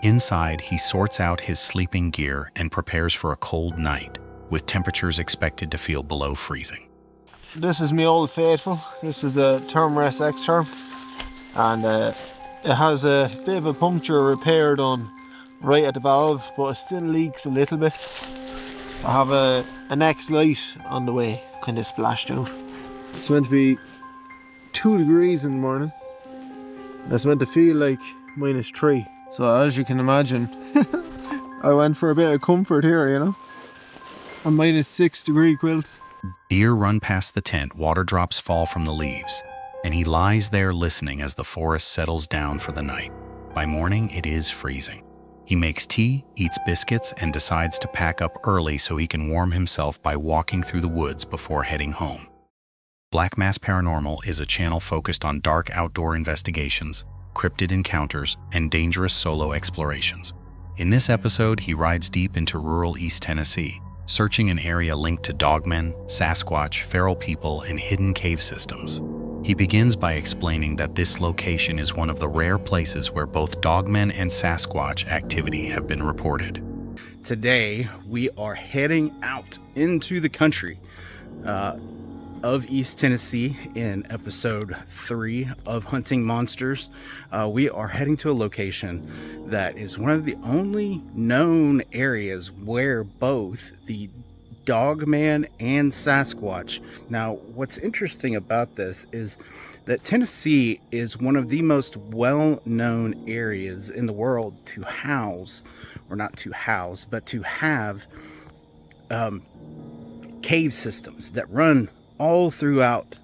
Inside, he sorts out his sleeping gear and prepares for a cold night, with temperatures expected to feel below freezing. This is my old faithful. This is a Thermarest X-Term, and it has a bit of a puncture repair done right at the valve, but it still leaks a little bit. I have an X-Lite on the way, kind of splashed out. It's meant to be 2 degrees in the morning. It's meant to feel like -3. So as you can imagine, I went for a bit of comfort here, you know. A -6 degree quilt. Deer run past the tent, water drops fall from the leaves, and he lies there listening as the forest settles down for the night. By morning, it is freezing. He makes tea, eats biscuits, and decides to pack up early so he can warm himself by walking through the woods before heading home. Black Mass Paranormal is a channel focused on dark outdoor investigations, cryptid encounters, and dangerous solo explorations. In this episode, he rides deep into rural East Tennessee, searching an area linked to dogmen, Sasquatch, feral people, and hidden cave systems. He begins by explaining that this location is one of the rare places where both dogmen and Sasquatch activity have been reported. Today, we are heading out into the country of East Tennessee in episode 3 of Hunting Monsters. We are heading to a location that is one of the only known areas where both the Dogman and Sasquatch. Now, what's interesting about this is that Tennessee is one of the most well-known areas in the world to house, or not to house, but to have cave systems that run all throughout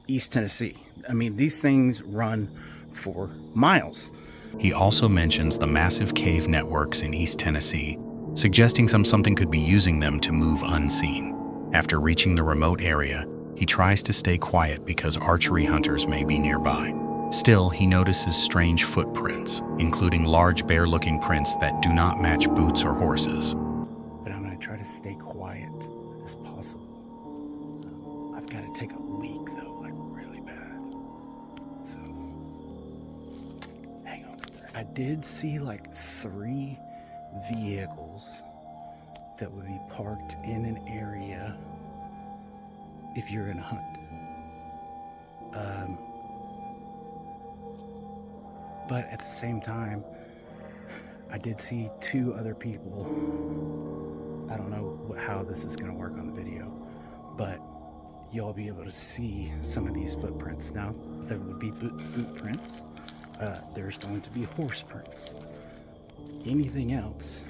East Tennessee. I mean, these things run for miles. He also mentions the massive cave networks in East Tennessee, suggesting something could be using them to move unseen. After reaching the remote area, he tries to stay quiet because archery hunters may be nearby. Still, he notices strange footprints, including large bear-looking prints that do not match boots or horses. But I'm going to try to stay quiet as possible. I've got to take a leak though, like really bad. So, hang on. I did see like 3 vehicles that would be parked in an area if you're gonna hunt. But at the same time, I did see 2 other people. I don't know how this is going to work on the video, but you'll be able to see some of these footprints. Now, there would be boot prints. There's going to be horse prints. Anything else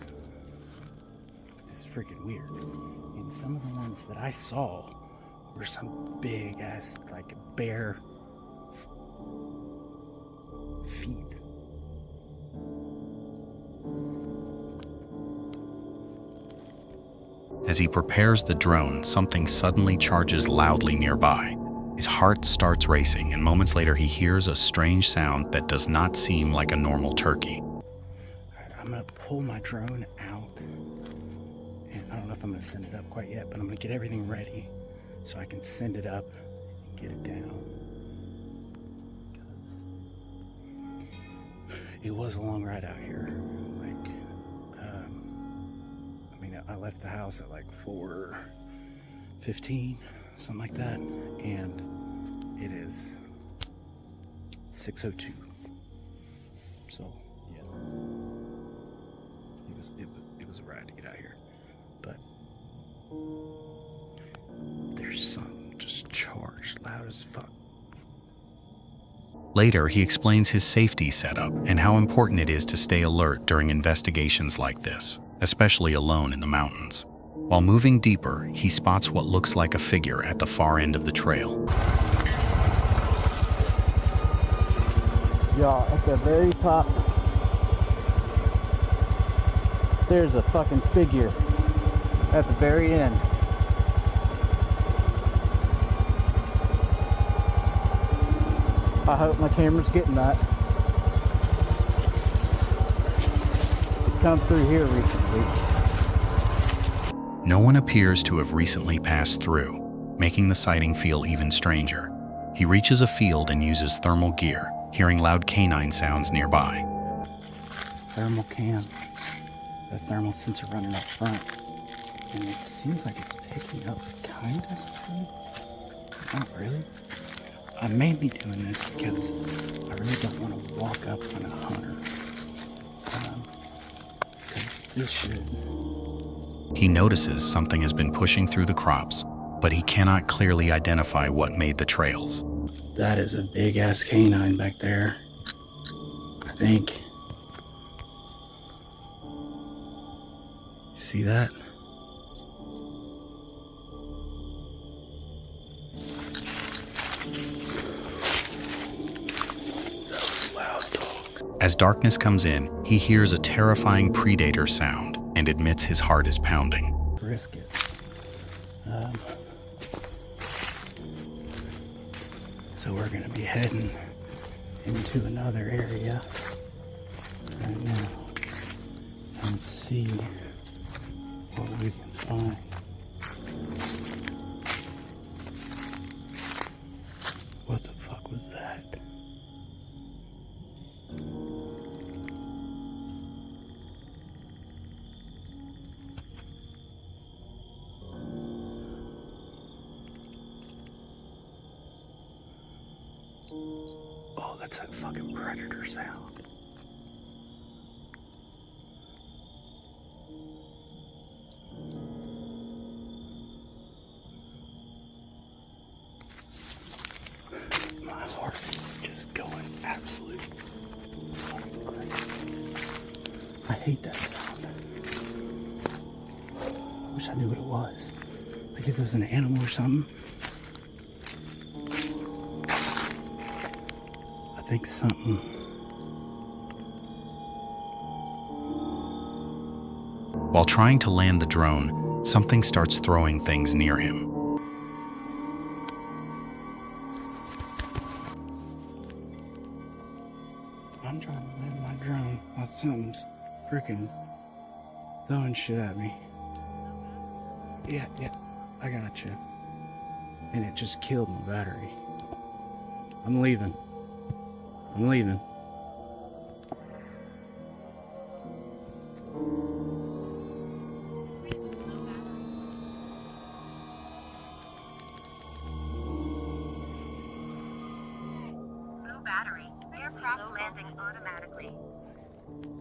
is freaking weird. And some of the ones that I saw were some big ass, like, bare feet. As he prepares the drone, something suddenly charges loudly nearby. His heart starts racing, and moments later he hears a strange sound that does not seem like a normal turkey. Alright, I'm gonna pull my drone out, and I don't know if I'm gonna send it up quite yet, but I'm gonna get everything ready so I can send it up and get it down. It was a long ride out here. I left the house at like 4:15, something like that, and it is 6:02. So yeah, it was a ride to get out here, but there's some just charged loud as fuck. Later, he explains his safety setup and how important it is to stay alert during investigations like this, especially alone in the mountains. While moving deeper, he spots what looks like a figure at the far end of the trail. Y'all, at the very top, there's a fucking figure at the very end. I hope my camera's getting that. It's come through here recently. No one appears to have recently passed through, making the sighting feel even stranger. He reaches a field and uses thermal gear, hearing loud canine sounds nearby. Thermal cam. The thermal sensor running up front. And it seems like it's picking up kind of speed. Not really. I may be doing this because I really don't want to walk up on a hunter. This should. He notices something has been pushing through the crops, but he cannot clearly identify what made the trails. That is a big ass canine back there. I think. See that? As darkness comes in, he hears a terrifying predator sound and admits his heart is pounding. Brisket. So we're gonna be heading into another area right now and see what we can find. What the fuck was that? Oh, that's that fucking predator sound. My heart is just going absolute fucking crazy. I hate that sound. I wish I knew what it was. Like if it was an animal or something. I think something. While trying to land the drone, something starts throwing things near him. I'm trying to land my drone while something's freaking throwing shit at me. Yeah, I got you. And it just killed my battery. I'm leaving.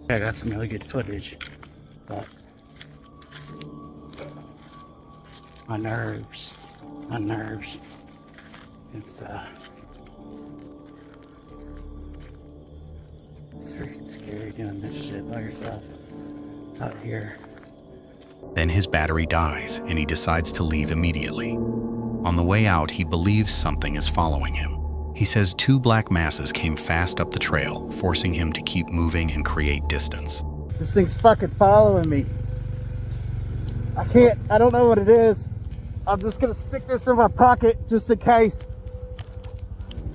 I got some really good footage, but my nerves. It's freaking scary doing this shit by yourself out here. Then his battery dies, and he decides to leave immediately. On the way out, he believes something is following him. He says 2 black masses came fast up the trail, forcing him to keep moving and create distance. This thing's fucking following me. I don't know what it is. I'm just gonna stick this in my pocket just in case.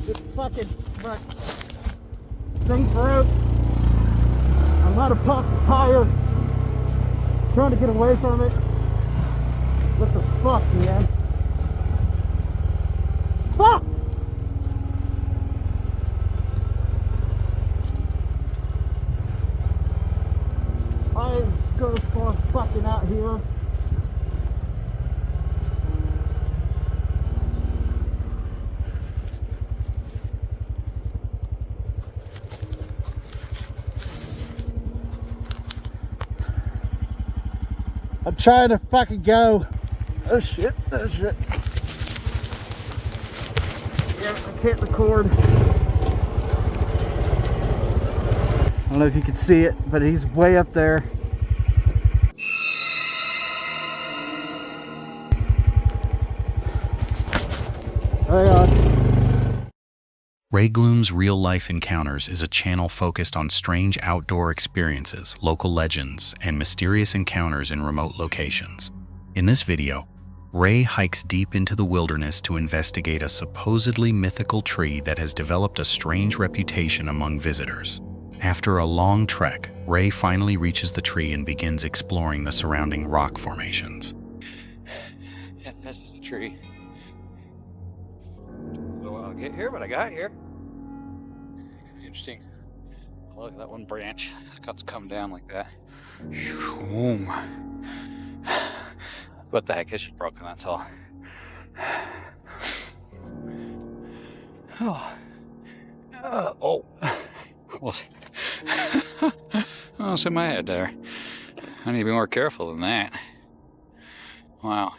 It's fucking, my thing broke. I'm out of pocket tire. Trying to get away from it. What the fuck, man? Fuck! I am so far fucking out here. I'm trying to fucking go. Oh shit, oh shit. Yeah, I can't record. I don't know if you can see it, but he's way up there. Hang on. Ray Gloom's Real Life Encounters is a channel focused on strange outdoor experiences, local legends, and mysterious encounters in remote locations. In this video, Ray hikes deep into the wilderness to investigate a supposedly mythical tree that has developed a strange reputation among visitors. After a long trek, Ray finally reaches the tree and begins exploring the surrounding rock formations. Yeah, this is the tree. A little while to get here, but I got here. Interesting. Look at that one branch. It's come down like that. What the heck? It's just broken, that's all. Oh. Well, I'll sit my head there. I need to be more careful than that. Wow.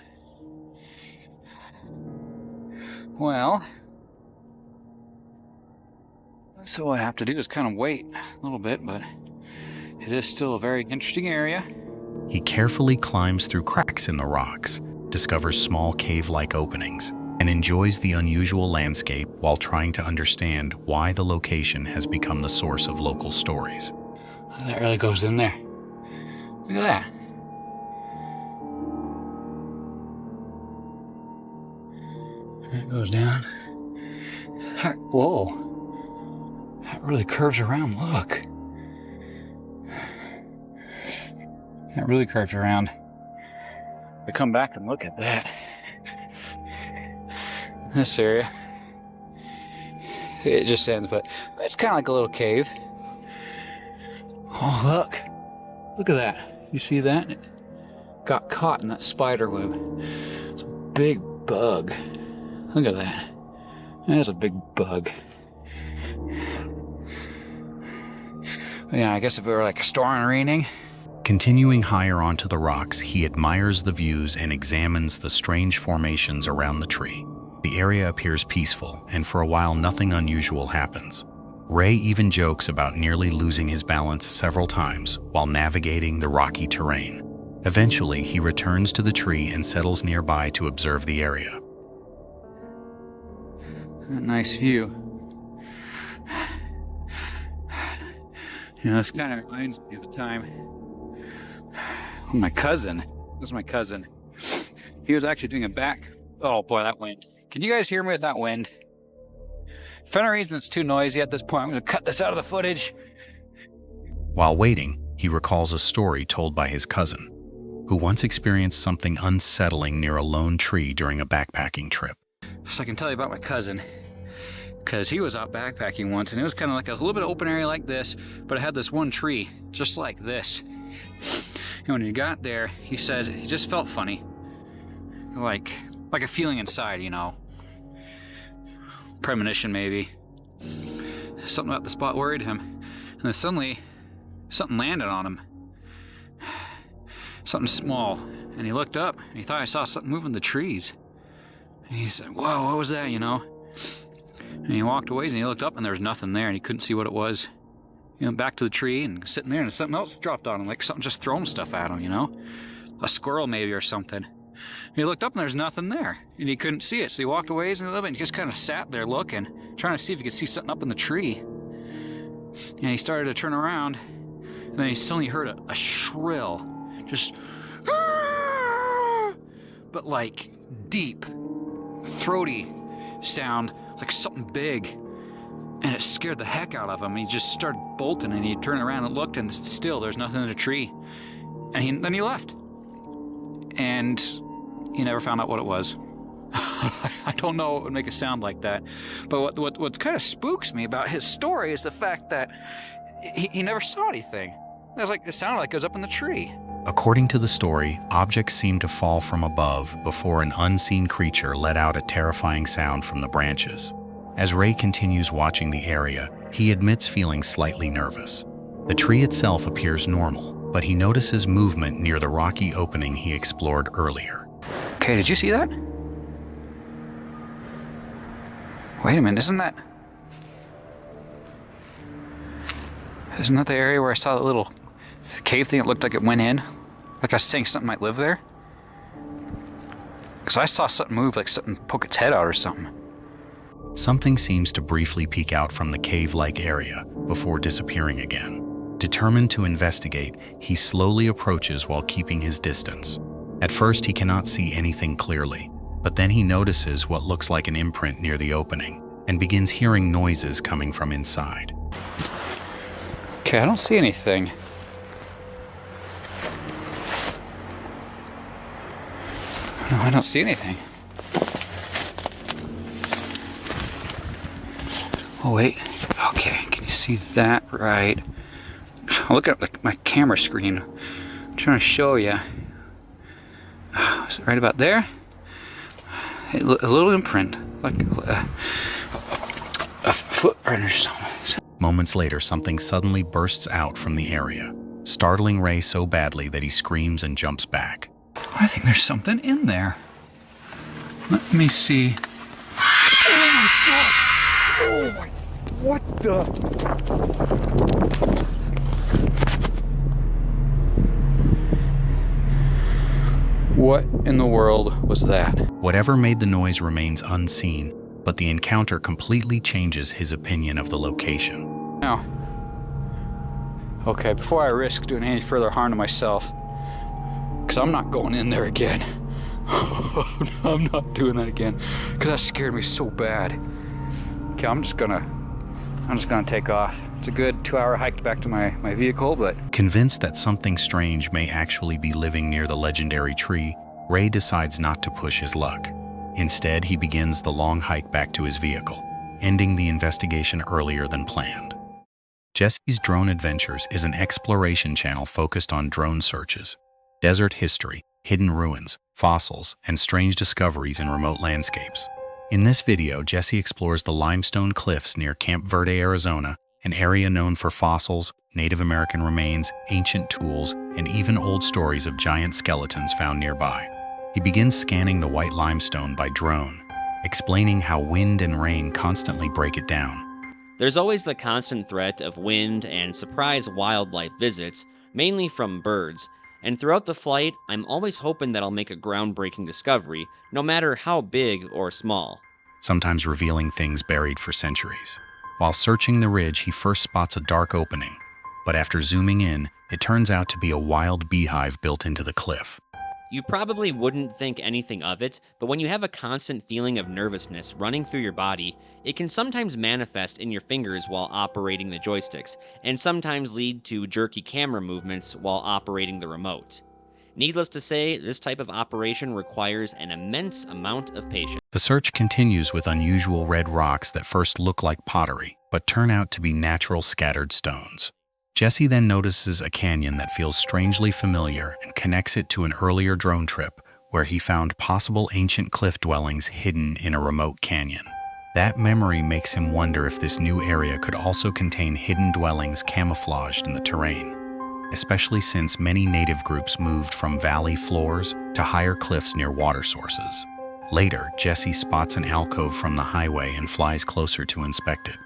Well, so what I have to do is kind of wait a little bit, but it is still a very interesting area. He carefully climbs through cracks in the rocks, discovers small cave-like openings, and enjoys the unusual landscape while trying to understand why the location has become the source of local stories. That really goes in there. Look at that. It goes down. Whoa. That really curves around, look. That really curves around. We come back and look at that. This area. It just ends, but it's kind of like a little cave. Oh, look. Look at that. You see that? It got caught in that spider web. It's a big bug. Look at that. That's a big bug. Yeah, I guess if it were like a storm and raining. Continuing higher onto the rocks, he admires the views and examines the strange formations around the tree. The area appears peaceful, and for a while nothing unusual happens. Ray even jokes about nearly losing his balance several times while navigating the rocky terrain. Eventually, he returns to the tree and settles nearby to observe the area. Nice view. You know, this kind of reminds me of the time my cousin. This was my cousin. He was actually doing a back. Oh boy, that wind. Can you guys hear me with that wind? For any reason it's too noisy at this point, I'm going to cut this out of the footage. While waiting, he recalls a story told by his cousin, who once experienced something unsettling near a lone tree during a backpacking trip. So I can tell you about my cousin, because he was out backpacking once, and it was kind of like a little bit of open area like this, but it had this one tree, just like this. And when he got there, he says he just felt funny. Like a feeling inside, you know. Premonition, maybe. something about the spot worried him. And then suddenly, something landed on him. Something small. And he looked up, and he thought I saw something moving in the trees. And he said, whoa, what was that, you know? And he walked away, and he looked up, and there was nothing there, and he couldn't see what it was. He went back to the tree, and sitting there, and something else dropped on him, like something just throwing stuff at him, you know? A squirrel maybe or something. He looked up and there's nothing there, and he couldn't see it, so he walked away and a little bit, and he just kind of sat there looking, trying to see if he could see something up in the tree. And he started to turn around, and then he suddenly heard a shrill, just, but like deep, throaty sound, like something big, and it scared the heck out of him. He just started bolting, and he turned around and looked, and still there's nothing in the tree. And then he left. And he never found out what it was. I don't know what would make it sound like that. But what kind of spooks me about his story is the fact that he never saw anything. It sounded like it was up in the tree. According to the story, objects seemed to fall from above before an unseen creature let out a terrifying sound from the branches. As Ray continues watching the area, he admits feeling slightly nervous. The tree itself appears normal, but he notices movement near the rocky opening he explored earlier. Okay, did you see that? Wait a minute, isn't that the area where I saw the little cave thing that looked like it went in? Like I was saying something might live there? Because I saw something move, like something poke its head out or something. Something seems to briefly peek out from the cave-like area before disappearing again. Determined to investigate, he slowly approaches while keeping his distance. At first, he cannot see anything clearly, but then he notices what looks like an imprint near the opening and begins hearing noises coming from inside. Okay, I don't see anything. No, I don't see anything. Oh, wait. Okay, can you see that right? I'm looking at my camera screen. I'm trying to show you. Is it right about there? A little imprint, like a footprint or something. Moments later, something suddenly bursts out from the area, startling Ray so badly that he screams and jumps back. I think there's something in there. Let me see. Oh my God! Oh my! What the? What in the world was that? Whatever made the noise remains unseen, but the encounter completely changes his opinion of the location. Now, okay, before I risk doing any further harm to myself, because I'm not going in there again. I'm not doing that again, because that scared me so bad. Okay, I'm just gonna take off. It's a good 2-hour hike back to my vehicle, but... Convinced that something strange may actually be living near the legendary tree, Ray decides not to push his luck. Instead, he begins the long hike back to his vehicle, ending the investigation earlier than planned. Jesse's Drone Adventures is an exploration channel focused on drone searches, desert history, hidden ruins, fossils, and strange discoveries in remote landscapes. In this video, Jesse explores the limestone cliffs near Camp Verde, Arizona, an area known for fossils, Native American remains, ancient tools, and even old stories of giant skeletons found nearby. He begins scanning the white limestone by drone, explaining how wind and rain constantly break it down. There's always the constant threat of wind and surprise wildlife visits, mainly from birds. And throughout the flight, I'm always hoping that I'll make a groundbreaking discovery, no matter how big or small. Sometimes revealing things buried for centuries. While searching the ridge, he first spots a dark opening, but after zooming in, it turns out to be a wild beehive built into the cliff. You probably wouldn't think anything of it, but when you have a constant feeling of nervousness running through your body, it can sometimes manifest in your fingers while operating the joysticks, and sometimes lead to jerky camera movements while operating the remote. Needless to say, this type of operation requires an immense amount of patience. The search continues with unusual red rocks that first look like pottery, but turn out to be natural scattered stones. Jesse then notices a canyon that feels strangely familiar and connects it to an earlier drone trip where he found possible ancient cliff dwellings hidden in a remote canyon. That memory makes him wonder if this new area could also contain hidden dwellings camouflaged in the terrain, especially since many native groups moved from valley floors to higher cliffs near water sources. Later, Jesse spots an alcove from the highway and flies closer to inspect it.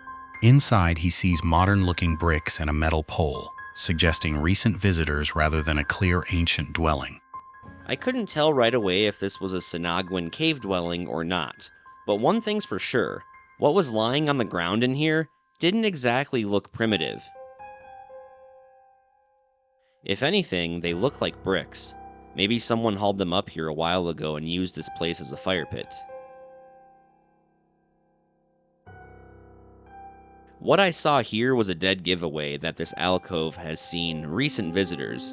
Inside, he sees modern-looking bricks and a metal pole, suggesting recent visitors rather than a clear ancient dwelling. I couldn't tell right away if this was a Sinagwan cave dwelling or not, but one thing's for sure, what was lying on the ground in here didn't exactly look primitive. If anything, they look like bricks. Maybe someone hauled them up here a while ago and used this place as a fire pit. What I saw here was a dead giveaway that this alcove has seen recent visitors.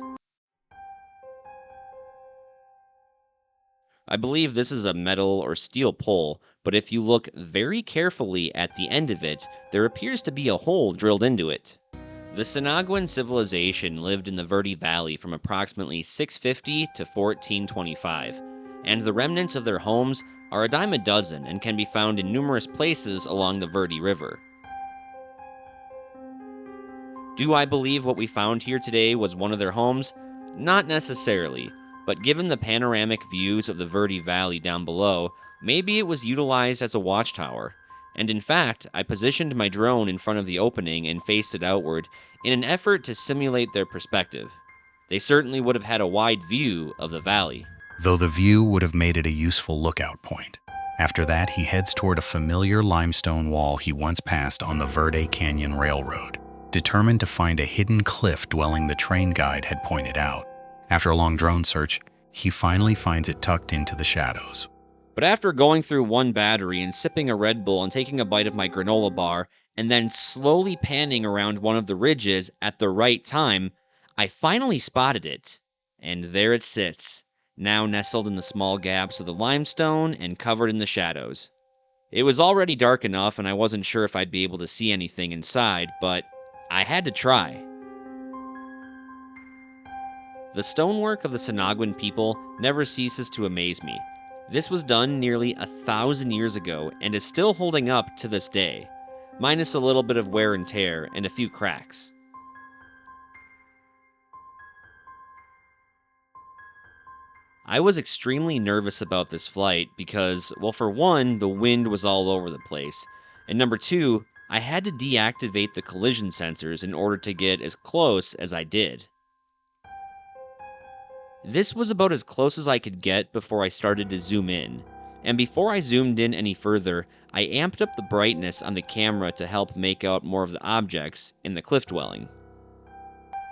I believe this is a metal or steel pole, but if you look very carefully at the end of it, there appears to be a hole drilled into it. The Sinagwan civilization lived in the Verde Valley from approximately 650 to 1425, and the remnants of their homes are a dime a dozen and can be found in numerous places along the Verde River. Do I believe what we found here today was one of their homes? Not necessarily, but given the panoramic views of the Verde Valley down below, maybe it was utilized as a watchtower. And in fact, I positioned my drone in front of the opening and faced it outward in an effort to simulate their perspective. They certainly would have had a wide view of the valley. Though the view would have made it a useful lookout point. After that, he heads toward a familiar limestone wall he once passed on the Verde Canyon Railroad, determined to find a hidden cliff dwelling the train guide had pointed out. After a long drone search, he finally finds it tucked into the shadows. But after going through one battery and sipping a Red Bull and taking a bite of my granola bar, and then slowly panning around one of the ridges at the right time, I finally spotted it. And there it sits, now nestled in the small gaps of the limestone and covered in the shadows. It was already dark enough and I wasn't sure if I'd be able to see anything inside, but I had to try. The stonework of the Sinagwan people never ceases to amaze me. This was done nearly 1,000 years ago and is still holding up to this day, minus a little bit of wear and tear and a few cracks. I was extremely nervous about this flight because, well, for one, the wind was all over the place, and number two, I had to deactivate the collision sensors in order to get as close as I did. This was about as close as I could get before I started to zoom in, and before I zoomed in any further, I amped up the brightness on the camera to help make out more of the objects in the cliff dwelling.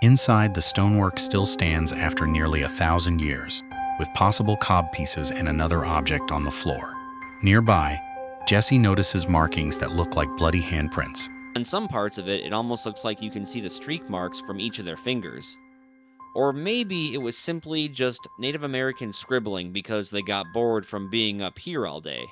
Inside, the stonework still stands after nearly 1,000 years, with possible cob pieces and another object on the floor. Nearby, Jesse notices markings that look like bloody handprints. In some parts of it, it almost looks like you can see the streak marks from each of their fingers. Or maybe it was simply just Native Americans scribbling because they got bored from being up here all day.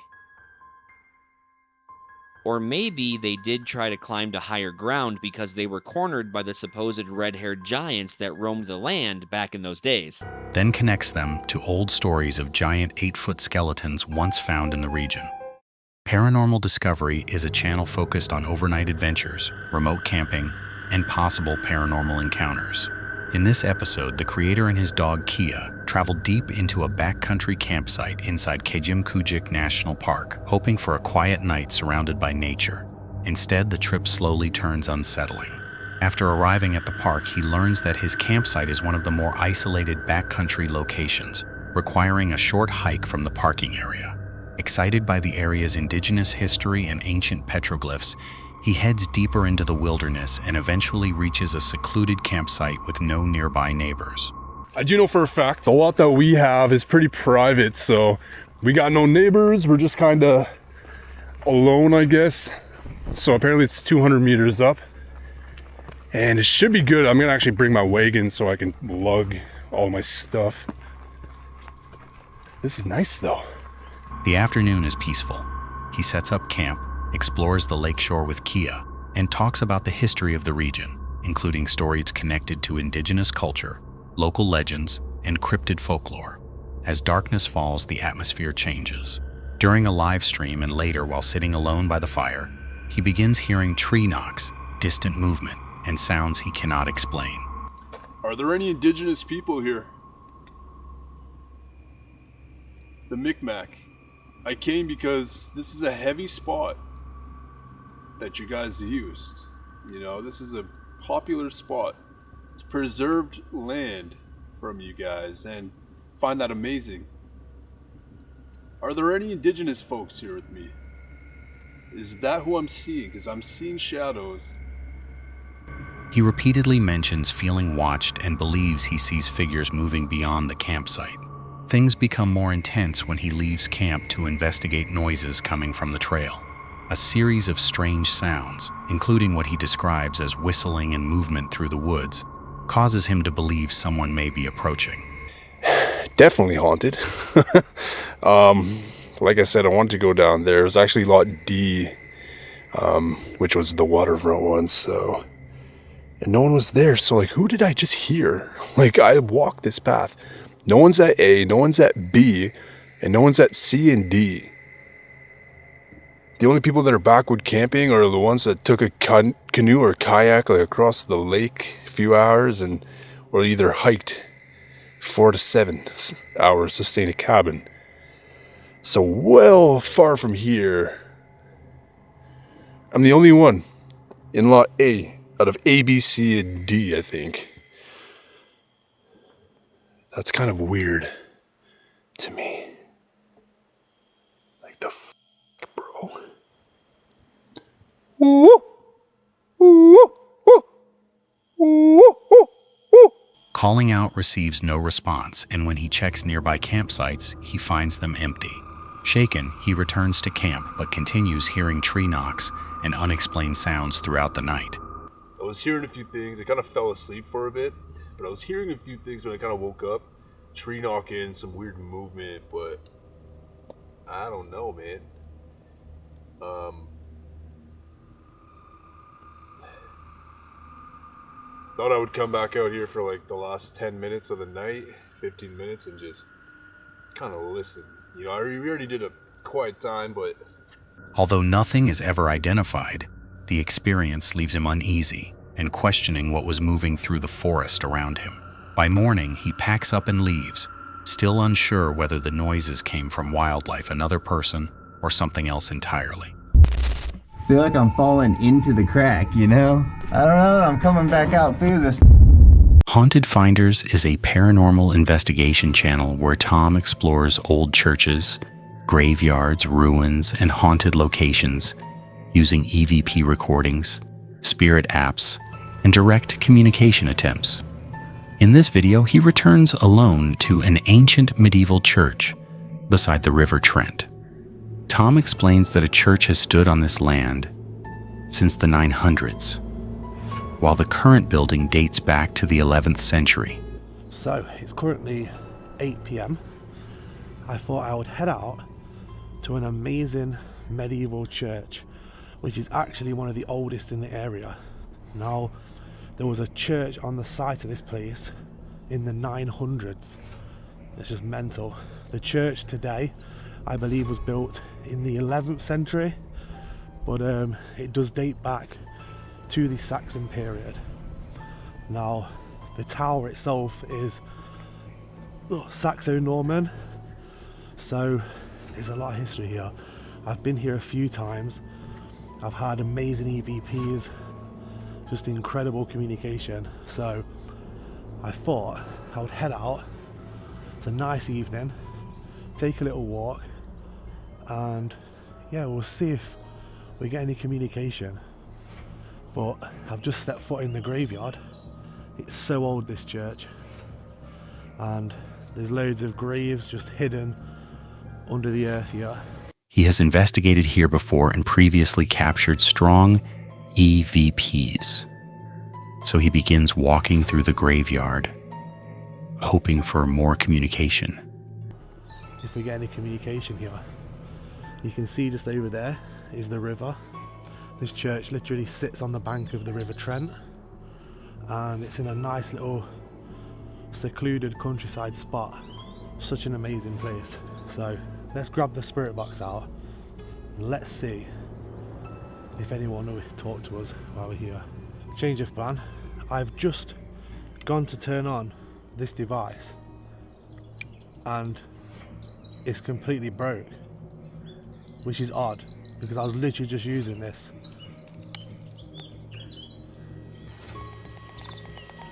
Or maybe they did try to climb to higher ground because they were cornered by the supposed red-haired giants that roamed the land back in those days. Then connects them to old stories of giant 8-foot skeletons once found in the region. Paranormal Discovery is a channel focused on overnight adventures, remote camping, and possible paranormal encounters. In this episode, the creator and his dog Kia traveled deep into a backcountry campsite inside Kejimkujik National Park, hoping for a quiet night surrounded by nature. Instead, the trip slowly turns unsettling. After arriving at the park, he learns that his campsite is one of the more isolated backcountry locations, requiring a short hike from the parking area. Excited by the area's indigenous history and ancient petroglyphs, he heads deeper into the wilderness and eventually reaches a secluded campsite with no nearby neighbors. I do know for a fact the lot that we have is pretty private, so we got no neighbors. We're just kind of alone, I guess. So apparently it's 200 meters up and it should be good. I'm gonna actually bring my wagon so I can lug all my stuff. This is nice though. The afternoon is peaceful. He sets up camp, explores the lakeshore with Kia, and talks about the history of the region, including stories connected to indigenous culture, local legends, and cryptid folklore. As darkness falls, the atmosphere changes. During a live stream and later while sitting alone by the fire, he begins hearing tree knocks, distant movement, and sounds he cannot explain. Are there any indigenous people here? The Micmac. I came because this is a heavy spot that you guys used. You know, this is a popular spot. It's preserved land from you guys, and find that amazing. Are there any indigenous folks here with me? Is that who I'm seeing? Because I'm seeing shadows. He repeatedly mentions feeling watched and believes he sees figures moving beyond the campsite. Things become more intense when he leaves camp to investigate noises coming from the trail. A series of strange sounds, including what he describes as whistling and movement through the woods, causes him to believe someone may be approaching. Definitely haunted. Like I said, I wanted to go down there. It was actually lot D, which was the waterfront one, so... And no one was there, so like, who did I just hear? Like, I walked this path. No one's at A, no one's at B, and no one's at C and D. The only people that are backwood camping are the ones that took a canoe or kayak like across the lake a few hours and or either hiked 4 to 7 hours to stay in a cabin. So well far from here. I'm the only one in lot A out of A, B, C, and D, I think. That's kind of weird to me. Like the bro. Calling out receives no response, and when he checks nearby campsites, he finds them empty. Shaken, he returns to camp but continues hearing tree knocks and unexplained sounds throughout the night. I was hearing a few things. I kind of fell asleep for a bit, but I was hearing a few things when I kind of woke up. Tree knocking, some weird movement, but I don't know, man. Thought I would come back out here for like the last 10 minutes of the night, 15 minutes, and just kind of listen. You know, we already did a quiet time, but... Although nothing is ever identified, the experience leaves him uneasy and questioning what was moving through the forest around him. By morning, he packs up and leaves, still unsure whether the noises came from wildlife, another person, or something else entirely. I feel like I'm falling into the crack, you know? I don't know, I'm coming back out through this. Haunted Finders is a paranormal investigation channel where Tom explores old churches, graveyards, ruins, and haunted locations using EVP recordings, spirit apps, and direct communication attempts. In this video, he returns alone to an ancient medieval church beside the River Trent. Tom explains that a church has stood on this land since the 900s, while the current building dates back to the 11th century. So, it's currently 8 p.m. I thought I would head out to an amazing medieval church, which is actually one of the oldest in the area. Now, there was a church on the site of this place in the 900s. It's just mental. The church today, I believe, was built in the 11th century, but it does date back to the Saxon period. Now, the tower itself is Saxo-Norman, so there's a lot of history here. I've been here a few times. I've had amazing EVPs, just incredible communication. So I thought I would head out. It's a nice evening, take a little walk, and yeah, we'll see if we get any communication. But I've just stepped foot in the graveyard. It's so old, this church, and there's loads of graves just hidden under the earth here. He has investigated here before and previously captured strong EVPs. So he begins walking through the graveyard, hoping for more communication. If we get any communication here, you can see just over there is the river. This church literally sits on the bank of the River Trent, and it's in a nice little secluded countryside spot. Such an amazing place. So let's grab the spirit box out and let's see if anyone will talk to us while we're here. Change of plan. I've just gone to turn on this device and it's completely broke, which is odd because I was literally just using this.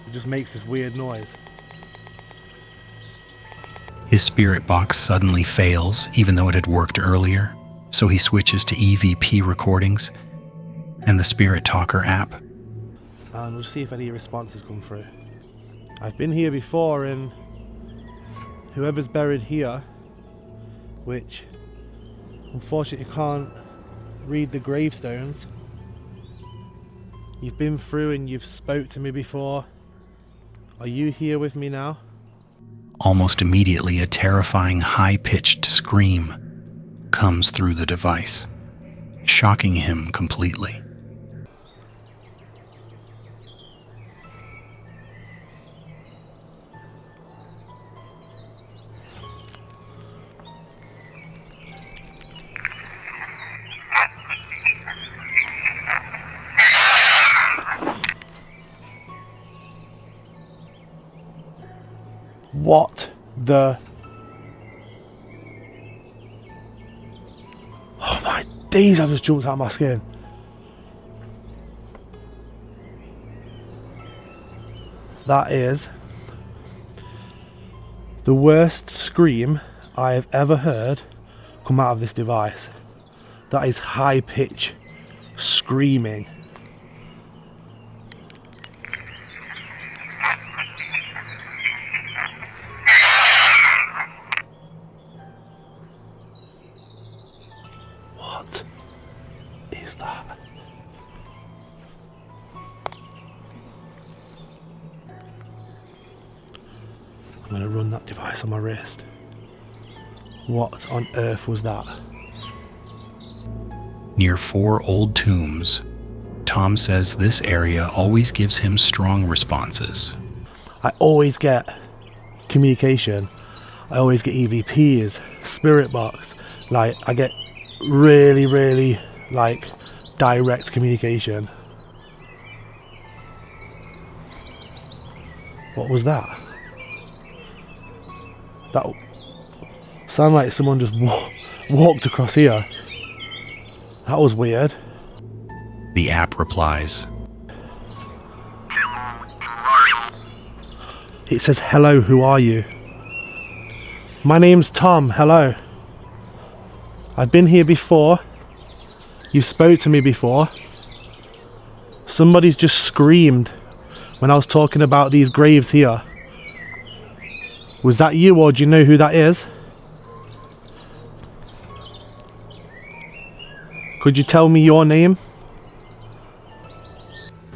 It just makes this weird noise. His spirit box suddenly fails, even though it had worked earlier, so he switches to EVP recordings and the Spirit Talker app. And we'll see if any responses come through. I've been here before, and whoever's buried here, which unfortunately can't read the gravestones, you've been through and you've spoke to me before. Are you here with me now? Almost immediately, a terrifying high-pitched scream comes through the device, shocking him completely. What the... Oh my days, I've just jumped out of my skin. That is the worst scream I have ever heard come out of this device. That is high pitch screaming. What is that? I'm going to run that device on my wrist. What on earth was that? Near 4 old tombs, Tom says this area always gives him strong responses. I always get communication. I always get EVPs, spirit box. Like, I get really like direct communication. What was that? That sounded like someone just walked across here. That was weird. The app replies. It says, hello, who are you? My name's Tom, hello. I've been here before. You've spoke to me before. Somebody's just screamed when I was talking about these graves here. Was that you, or do you know who that is? Could you tell me your name?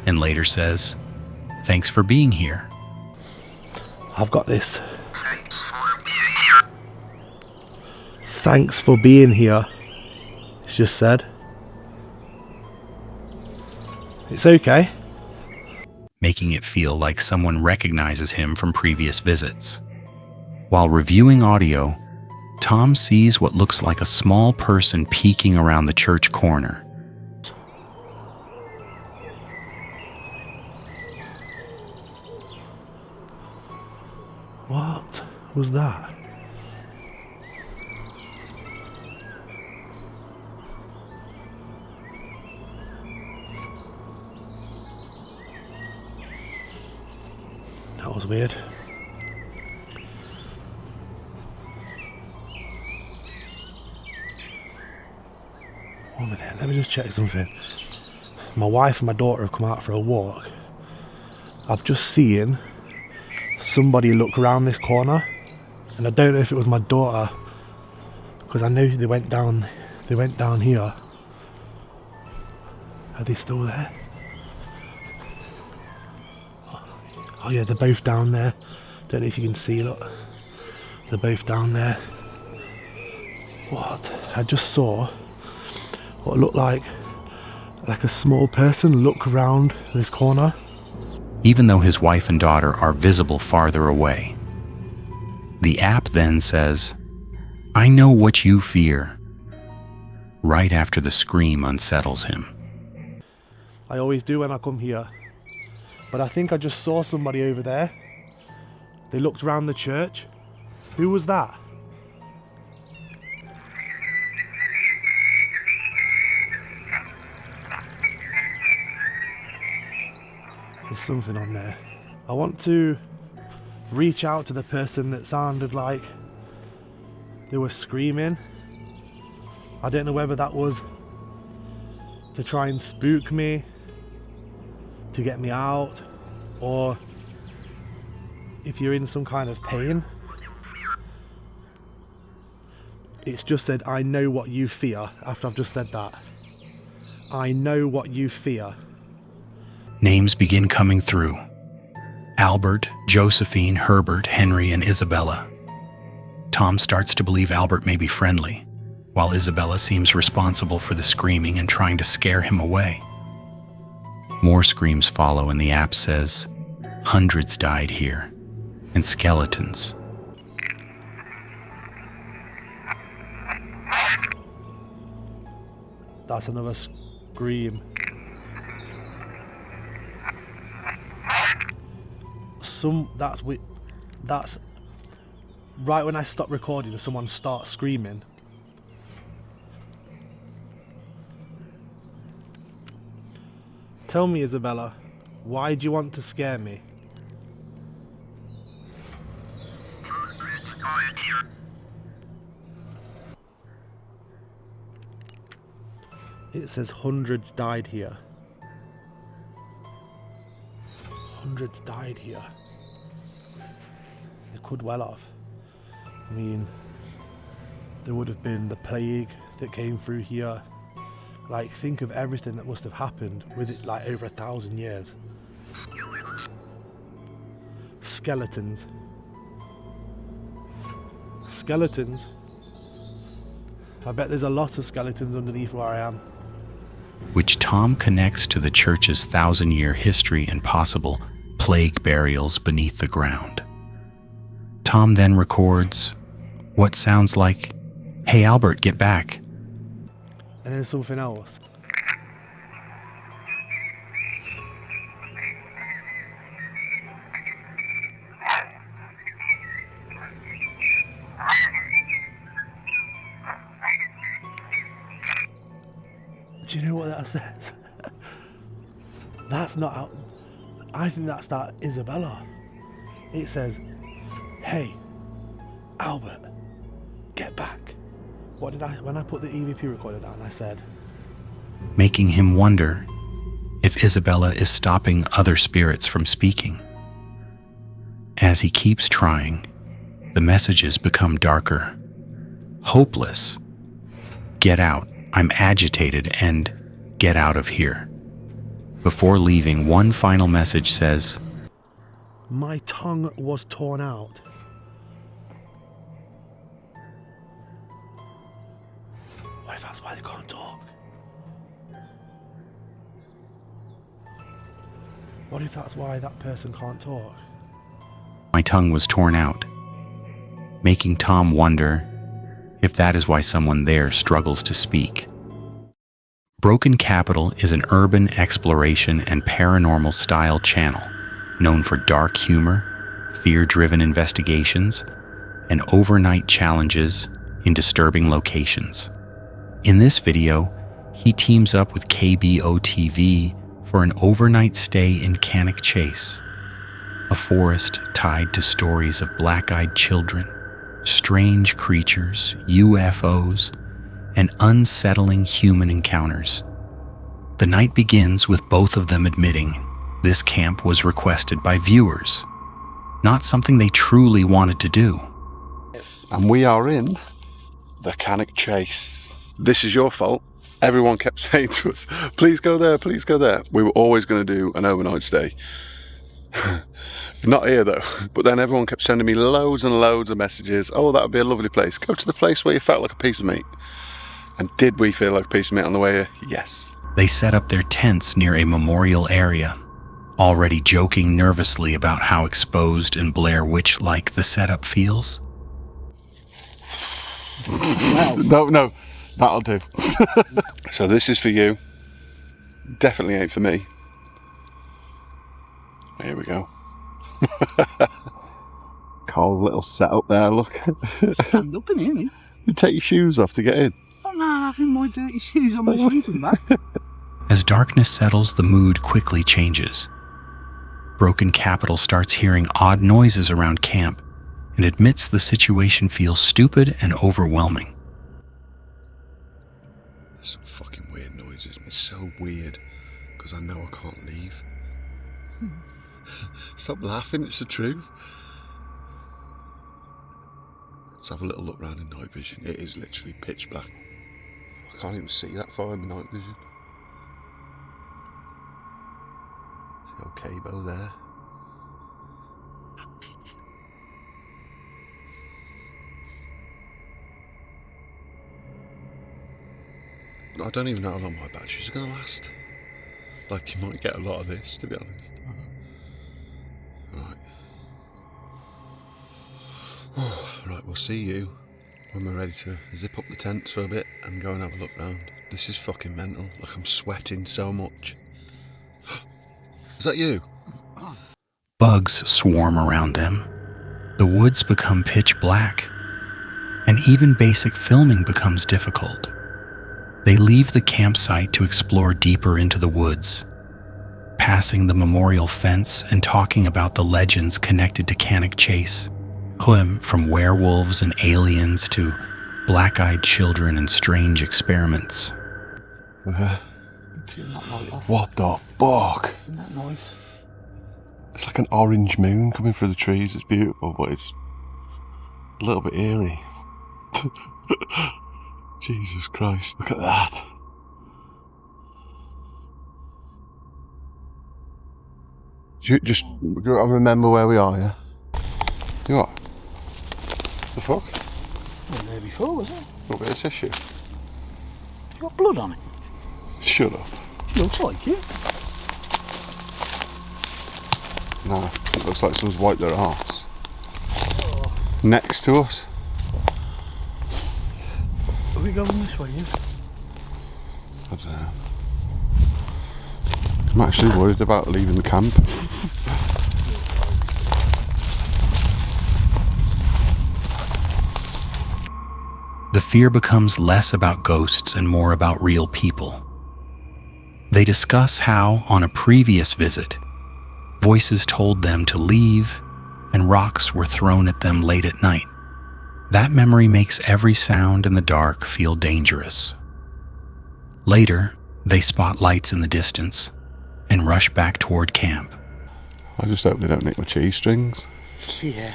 And later says, thanks for being here. I've got this. Thanks for being here. It's just said. It's okay. Making it feel like someone recognizes him from previous visits. While reviewing audio, Tom sees what looks like a small person peeking around the church corner. What was that? That was weird. One minute, let me just check something. My wife and my daughter have come out for a walk. I've just seen somebody look around this corner, and I don't know if it was my daughter, because I know they went down here. Are they still there? Oh yeah, they're both down there. Don't know if you can see, look. They're both down there. What? I just saw what looked like a small person look around this corner. Even though his wife and daughter are visible farther away. The app then says, "I know what you fear," right after the scream unsettles him. I always do when I come here. But I think I just saw somebody over there. They looked around the church. Who was that? There's something on there. I want to reach out to the person that sounded like they were screaming. I don't know whether that was to try and spook me, to get me out, or if you're in some kind of pain. It's just said, "I know what you fear," after I've just said that. I know what you fear. Names begin coming through. Albert, Josephine, Herbert, Henry, and Isabella. Tom starts to believe Albert may be friendly, while Isabella seems responsible for the screaming and trying to scare him away. More screams follow, and the app says, "Hundreds died here," and skeletons. That's another scream. That's right when I stop recording, someone starts screaming. Tell me, Isabella, why do you want to scare me? It says hundreds died here. Hundreds died here. They could well have. I mean, there would have been the plague that came through here. Like, think of everything that must have happened with it, like, over 1,000 years. Skeletons. Skeletons. I bet there's a lot of skeletons underneath where I am. Which Tom connects to the church's 1,000-year history and possible plague burials beneath the ground. Tom then records what sounds like, "Hey Albert, get back." And then something else. Do you know what that says? That's not, I think that's that Isabella. It says, "Hey, Albert, get back." What did when I put the EVP recorder down, I said, making him wonder if Isabella is stopping other spirits from speaking. As he keeps trying, the messages become darker. Hopeless. "Get out. I'm agitated," and "Get out of here." Before leaving, one final message says, "My tongue was torn out." What if that's why they can't talk? What if that's why that person can't talk? "My tongue was torn out," making Tom wonder if that is why someone there struggles to speak. Broken Capital is an urban exploration and paranormal style channel known for dark humor, fear-driven investigations, and overnight challenges in disturbing locations. In this video, he teams up with KBO-TV for an overnight stay in Cannock Chase, a forest tied to stories of black-eyed children, strange creatures, UFOs, and unsettling human encounters. The night begins with both of them admitting this camp was requested by viewers, not something they truly wanted to do. And we are in the Cannock Chase. This is your fault. Everyone kept saying to us, "Please go there, please go there." We were always going to do an overnight stay. Not here though, but then everyone kept sending me loads and loads of messages. "Oh, that would be a lovely place. Go to the place where you felt like a piece of meat." And did we feel like a piece of meat on the way here? Yes. They set up their tents near a memorial area, already joking nervously about how exposed and Blair Witch-like the setup feels. No, that'll do. So this is for you. Definitely ain't for me. Here we go. Cold little setup there, look. Stand up in here, mate. You take your shoes off to get in. Oh no, I'm having my dirty shoes on my sleeping bag. As darkness settles, the mood quickly changes. Broken Capital starts hearing odd noises around camp and admits the situation feels stupid and overwhelming. Some fucking weird noises. It's so weird because I know I can't leave. Stop laughing, it's the truth. Let's have a little look around in night vision. It is literally pitch black. I can't even see that far in the night vision. See old Cabo there. I don't even know how long my batteries are going to last. Like, you might get a lot of this, to be honest. Right. Right, we'll see you when we're ready to zip up the tents for a bit and go and have a look round. This is fucking mental. Like, I'm sweating so much. Is that you? Bugs swarm around them. The woods become pitch black. And even basic filming becomes difficult. They leave the campsite to explore deeper into the woods, passing the memorial fence and talking about the legends connected to Cannock Chase. From werewolves and aliens to black-eyed children and strange experiments. What the fuck? Isn't that nice? It's like an orange moon coming through the trees. It's beautiful, but it's a little bit eerie. Jesus Christ, look at that. Just remember where we are, yeah? You what? The fuck? I wasn't there before, was it? A little bit of tissue. You got blood on it? Shut up. Looks like it. No, it looks like someone's wiped their arse. Next to us. Are we going this way, yeah? I don't know. I'm actually worried about leaving the camp. The fear becomes less about ghosts and more about real people. They discuss how, on a previous visit, voices told them to leave and rocks were thrown at them late at night. That memory makes every sound in the dark feel dangerous. Later, they spot lights in the distance and rush back toward camp. I just hope they don't nick my cheese strings. Yeah.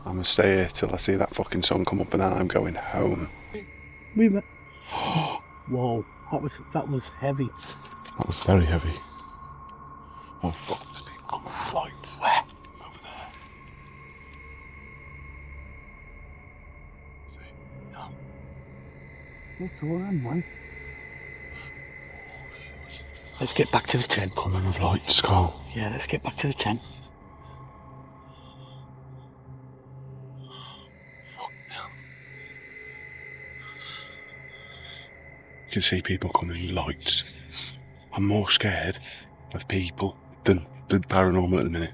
I'm gonna stay here till I see that fucking sun come up and then I'm going home. We met. Whoa, that was heavy. That was very heavy. Oh fuck, there's people coming with lights. Where? Over there. See? No. It's all right, man. Let's get back to the tent. Coming with lights, Carl. Yeah, let's get back to the tent. You can see people coming in lights. I'm more scared of people than paranormal at the minute.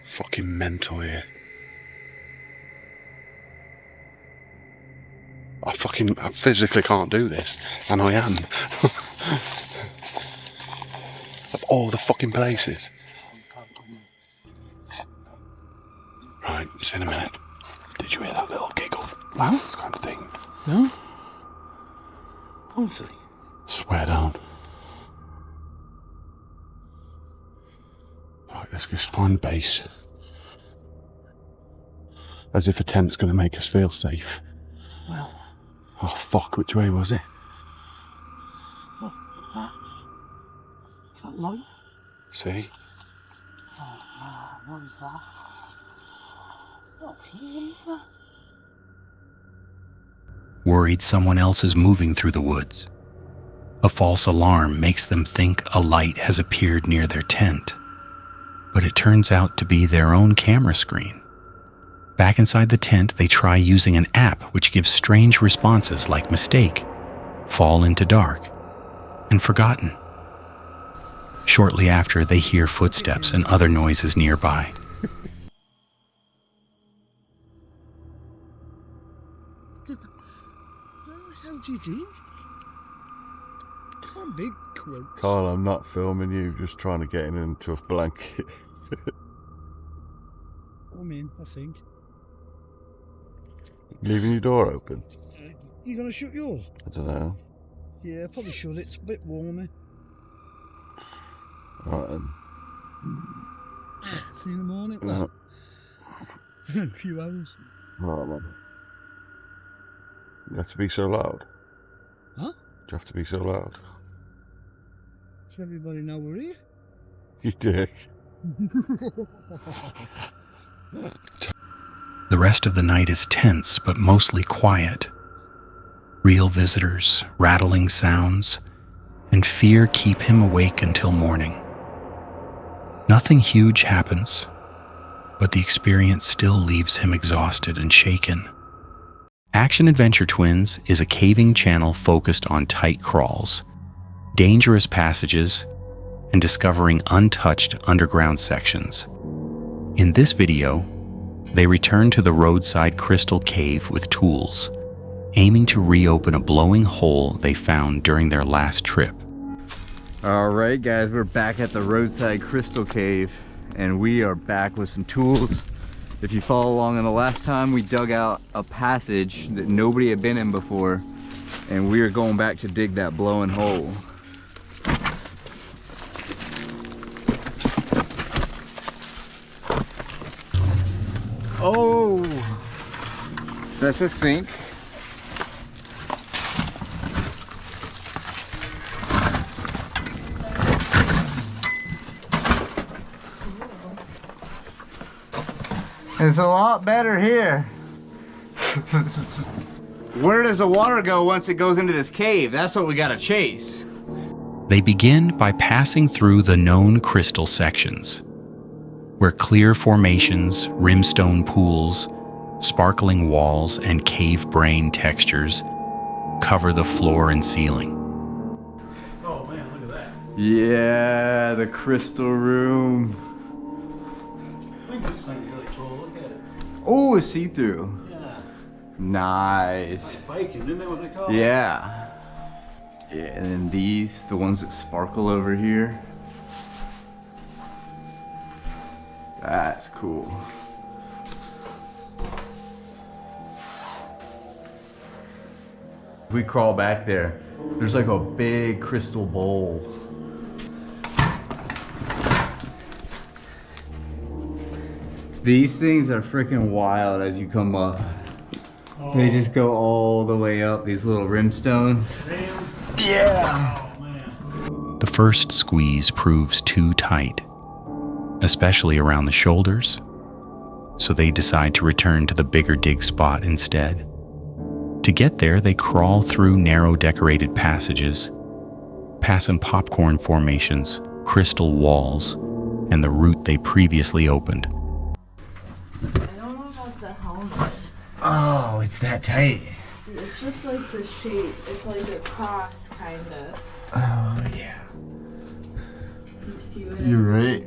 Fucking mental here. I physically can't do this, and I am. Of all the fucking places. Right, see in a minute. Did you hear that little giggle? No? Kind of thing. No? Honestly. Swear down. Right, let's just find the base. As if a tent's going to make us feel safe. Well. Oh fuck, which way was it? What? That? Is that light? See? Oh, what is that? What is that? Worried someone else is moving through the woods. A false alarm makes them think a light has appeared near their tent. but it turns out to be their own camera screen. Back inside the tent, they try using an app which gives strange responses like mistake, fall into dark, and forgotten. Shortly after, they hear footsteps and other noises nearby. What are you doing? Come big quote. Carl, I'm not filming you, just trying to get in into a blanket. I'm in, I think. Leaving your door open? You gonna shut yours? I don't know. Yeah, probably should. It's a bit warm. Alright then. See you in the morning. No. A few hours. Alright, man. You have to be so loud? Huh? Do you have to be so loud? Does everybody know we're here? You dick. The rest of the night is tense but mostly quiet. Real visitors, rattling sounds, and fear keep him awake until morning. Nothing huge happens, but the experience still leaves him exhausted and shaken. Action Adventure Twins is a caving channel focused on tight crawls, dangerous passages, and discovering untouched underground sections. In this video, they return to the roadside crystal cave with tools, aiming to reopen a blowing hole they found during their last trip. All right, guys, we're back at the roadside crystal cave, and we are back with some tools. If you follow along in the last time, we dug out a passage that nobody had been in before, and we are going back to dig that blowing hole. Oh, that's a sink. It's a lot better here. Where does the water go once it goes into this cave? That's what we gotta chase. They begin by passing through the known crystal sections, where clear formations, rimstone pools, sparkling walls, and cave brain textures cover the floor and ceiling. Oh man, look at that. Yeah, the crystal room. I think this thing's really cool. Look at it. Oh, it's see-through. Yeah. Nice. Like bacon, isn't that what they call it? Yeah. Yeah, and then these, the ones that sparkle over here. That's cool. If we crawl back there, there's like a big crystal bowl. These things are freaking wild as you come up. Oh. They just go all the way up, these little rimstones. Yeah! The first squeeze proves too tight, especially around the shoulders, so they decide to return to the bigger dig spot instead. To get there, they crawl through narrow decorated passages, passing popcorn formations, crystal walls, and the route they previously opened. I don't know about the helmet. Oh, it's that tight. It's just like the shape. It's like a cross, kind of. Oh, yeah. Do you see what You're right.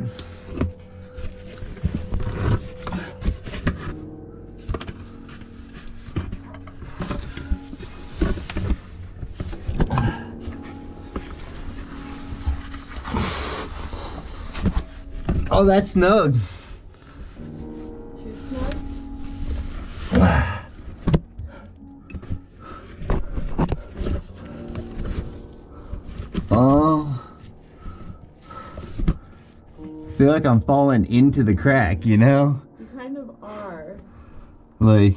Oh, that's snug. Too snug? Oh. I feel like I'm falling into the crack, you know? You kind of are. Like,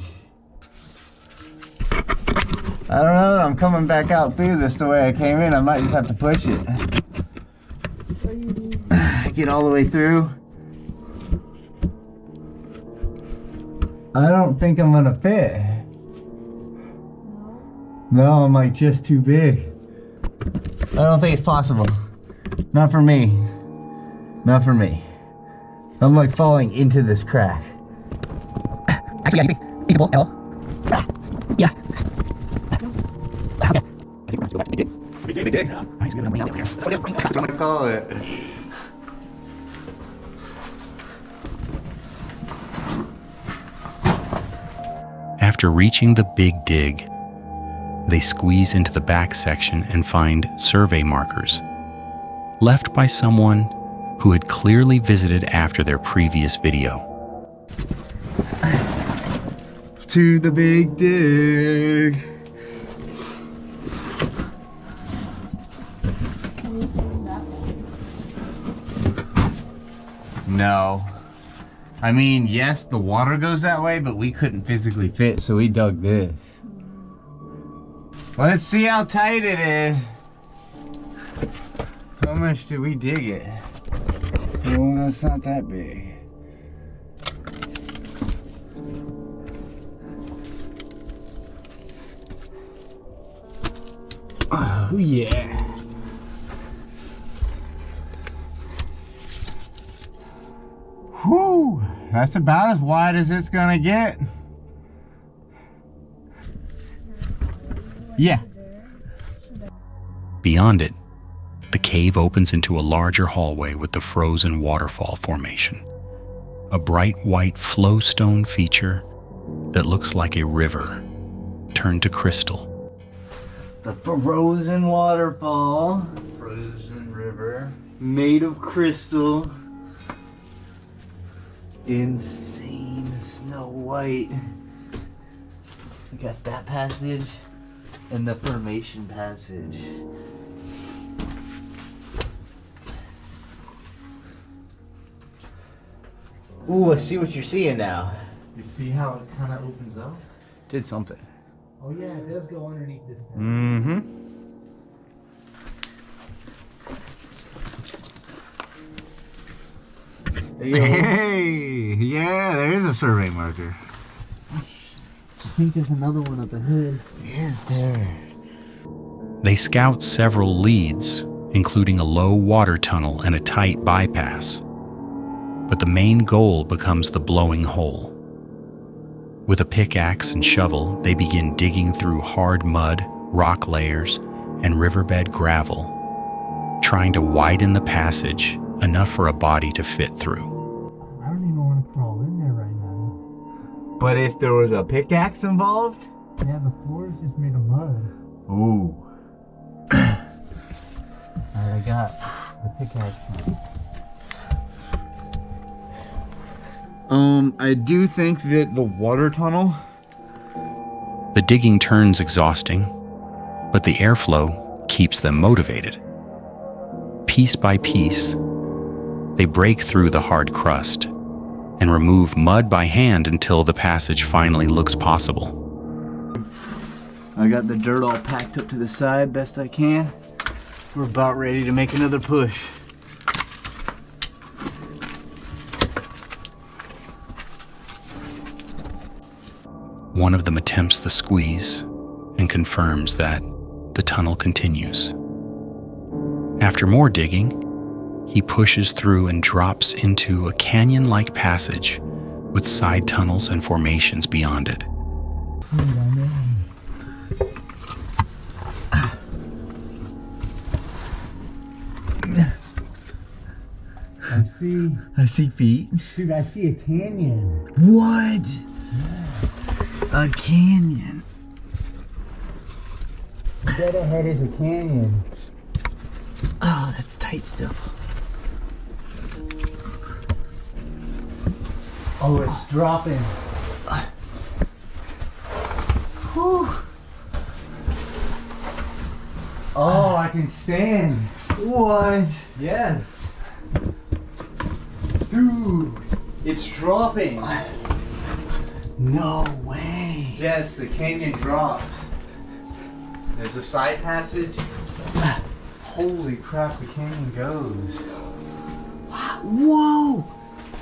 I don't know, I'm coming back out through this the way I came in. I might just have to push it. What do you mean? Get all the way through. I don't think I'm gonna fit. No, I'm like just too big. I don't think it's possible. Not for me. Not for me. I'm like falling into this crack. Actually, yeah, you can pull L. Yeah. Okay. I think we're going to go back to the dig. Big dig. Nice, we have a out here. That's what I call it. After reaching the big dig, they squeeze into the back section and find survey markers left by someone who had clearly visited after their previous video. To the big dig. No. I mean, yes, the water goes that way, but we couldn't physically fit, so we dug this. Let's see how tight it is. How much did we dig it? Oh, that's not that big. Oh, yeah. Whew, that's about as wide as it's gonna get. Yeah. Beyond it, the cave opens into a larger hallway with the frozen waterfall formation, a bright white flowstone feature that looks like a river turned to crystal. The frozen waterfall, frozen river, made of crystal. Insane snow white. We got that passage and the formation passage. Ooh, I see what you're seeing now. You see how it kind of opens up? Did something. Oh yeah, it does go underneath this. Mm-hmm. Hey, yeah, there is a survey marker. I think there's another one up ahead. Is there? They scout several leads, including a low water tunnel and a tight bypass. But the main goal becomes the blowing hole. With a pickaxe and shovel, they begin digging through hard mud, rock layers, and riverbed gravel, trying to widen the passage enough for a body to fit through. I don't even want to crawl in there right now. But if there was a pickaxe involved? Yeah, the floor is just made of mud. Ooh. Alright, I got the pickaxe. I do think that the water tunnel. The digging turns exhausting, but the airflow keeps them motivated. Piece by piece, they break through the hard crust and remove mud by hand until the passage finally looks possible. I got the dirt all packed up to the side best I can. We're about ready to make another push. One of them attempts the squeeze and confirms that the tunnel continues. After more digging, he pushes through and drops into a canyon-like passage with side tunnels and formations beyond it. I see feet. Dude, I see a canyon. What? A canyon. Dead ahead is a canyon. Oh, that's tight still. Oh, it's dropping. Whew. Oh, I can stand. What? Yes. Dude, it's dropping. No way. Yes, the canyon drops. There's a side passage. Holy crap, the canyon goes. Wow. Whoa!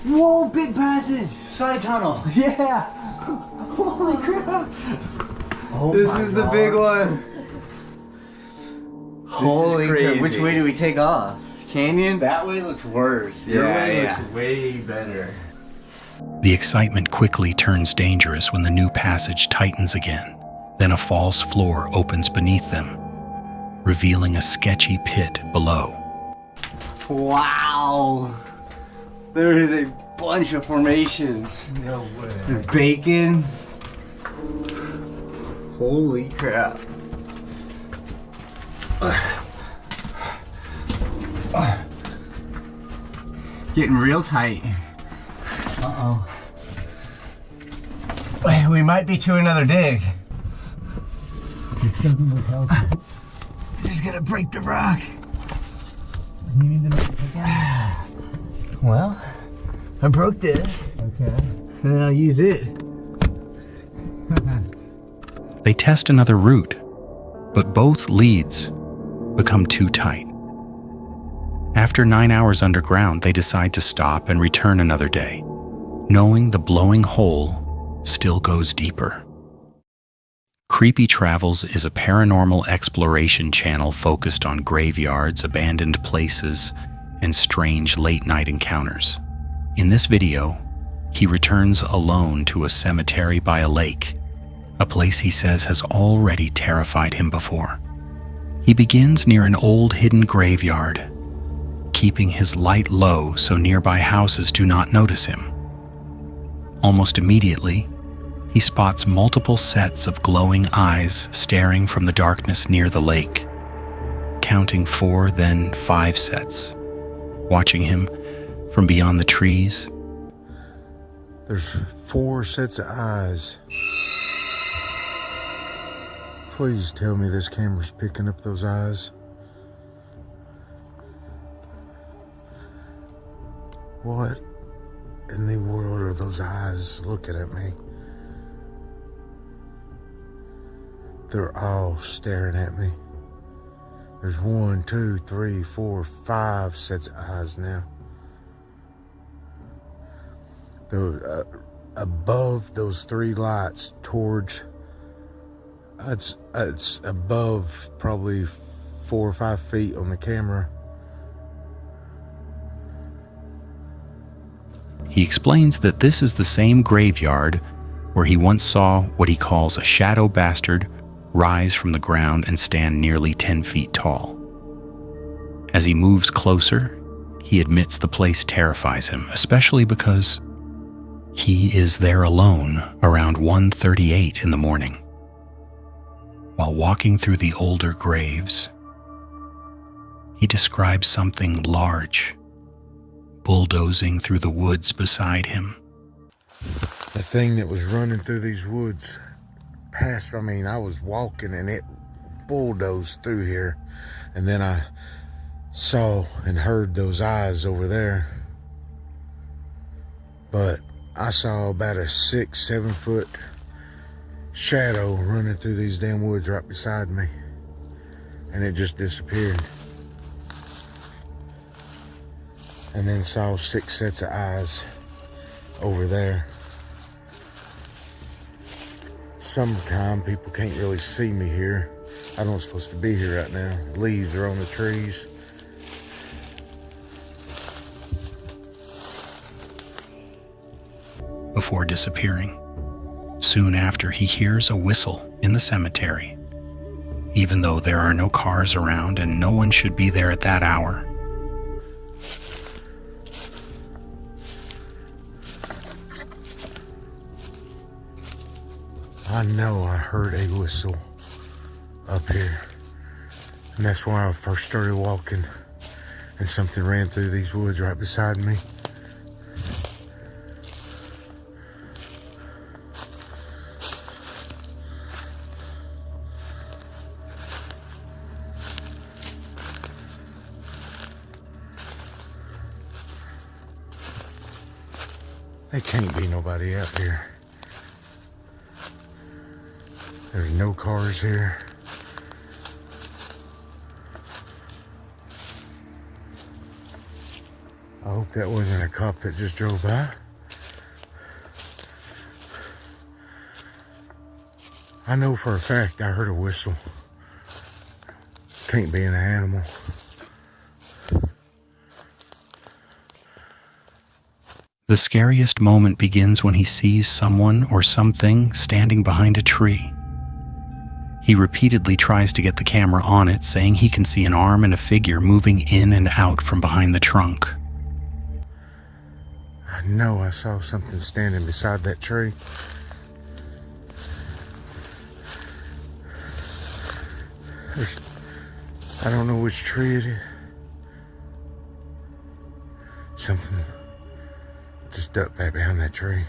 Whoa, big passage! Side tunnel. Yeah! Holy crap! Oh This is the big one. Holy crap. Which way do we take off? canyon? That way looks worse. Your way looks way better. The excitement quickly turns dangerous when the new passage tightens again. Then a false floor opens beneath them, revealing a sketchy pit below. Wow! There is a bunch of formations. No way. There's bacon. Holy crap. Getting real tight. Uh-oh. We might be to another dig. It doesn't look healthy. Just gotta break the rock. You need to make it again. Well, I broke this. Okay. And then I'll use it. They test another route, but both leads become too tight. After 9 hours underground, they decide to stop and return another day, knowing the blowing hole still goes deeper. Creepy Travels is a paranormal exploration channel focused on graveyards, abandoned places, and strange late-night encounters. In this video, he returns alone to a cemetery by a lake, a place he says has already terrified him before. He begins near an old hidden graveyard, keeping his light low so nearby houses do not notice him. Almost immediately, he spots multiple sets of glowing eyes staring from the darkness near the lake, counting 4, then 5 sets, watching him from beyond the trees. There's 4 sets of eyes. Please tell me this camera's picking up those eyes. What in the world are those eyes looking at me? They're all staring at me. There's 1, 2, 3, 4, 5 sets of eyes now. They're above those 3 lights towards, it's above probably 4 or 5 feet on the camera. He explains that this is the same graveyard where he once saw what he calls a shadow bastard rise from the ground and stand nearly 10 feet tall. As he moves closer, he admits the place terrifies him, especially because he is there alone around 1:38 in the morning. While walking through the older graves, he describes something large bulldozing through the woods beside him. The thing that was running through these woods past, I was walking and it bulldozed through here, and then I saw and heard those eyes over there. But I saw about a 6-7 foot shadow running through these damn woods right beside me, and it just disappeared. And then saw 6 sets of eyes over there. Summertime, people can't really see me here. I don't supposed to be here right now. Leaves are on the trees. Before disappearing. Soon after, he hears a whistle in the cemetery, even though there are no cars around and no one should be there at that hour. I know I heard a whistle up here, and that's when I first started walking, and something ran through these woods right beside me. There can't be nobody out here. There's no cars here. I hope that wasn't a cop that just drove by. I know for a fact I heard a whistle. Can't be an animal. The scariest moment begins when he sees someone or something standing behind a tree. He repeatedly tries to get the camera on it, saying he can see an arm and a figure moving in and out from behind the trunk. I know I saw something standing beside that tree. I don't know which tree it is. Something just ducked back behind that tree.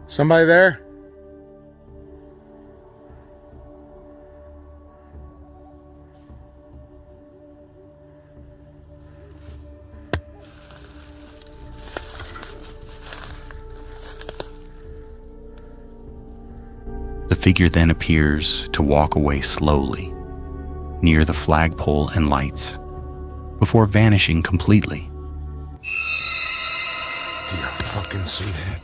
Somebody there? The figure then appears to walk away slowly, near the flagpole and lights, before vanishing completely. Do you fucking see that?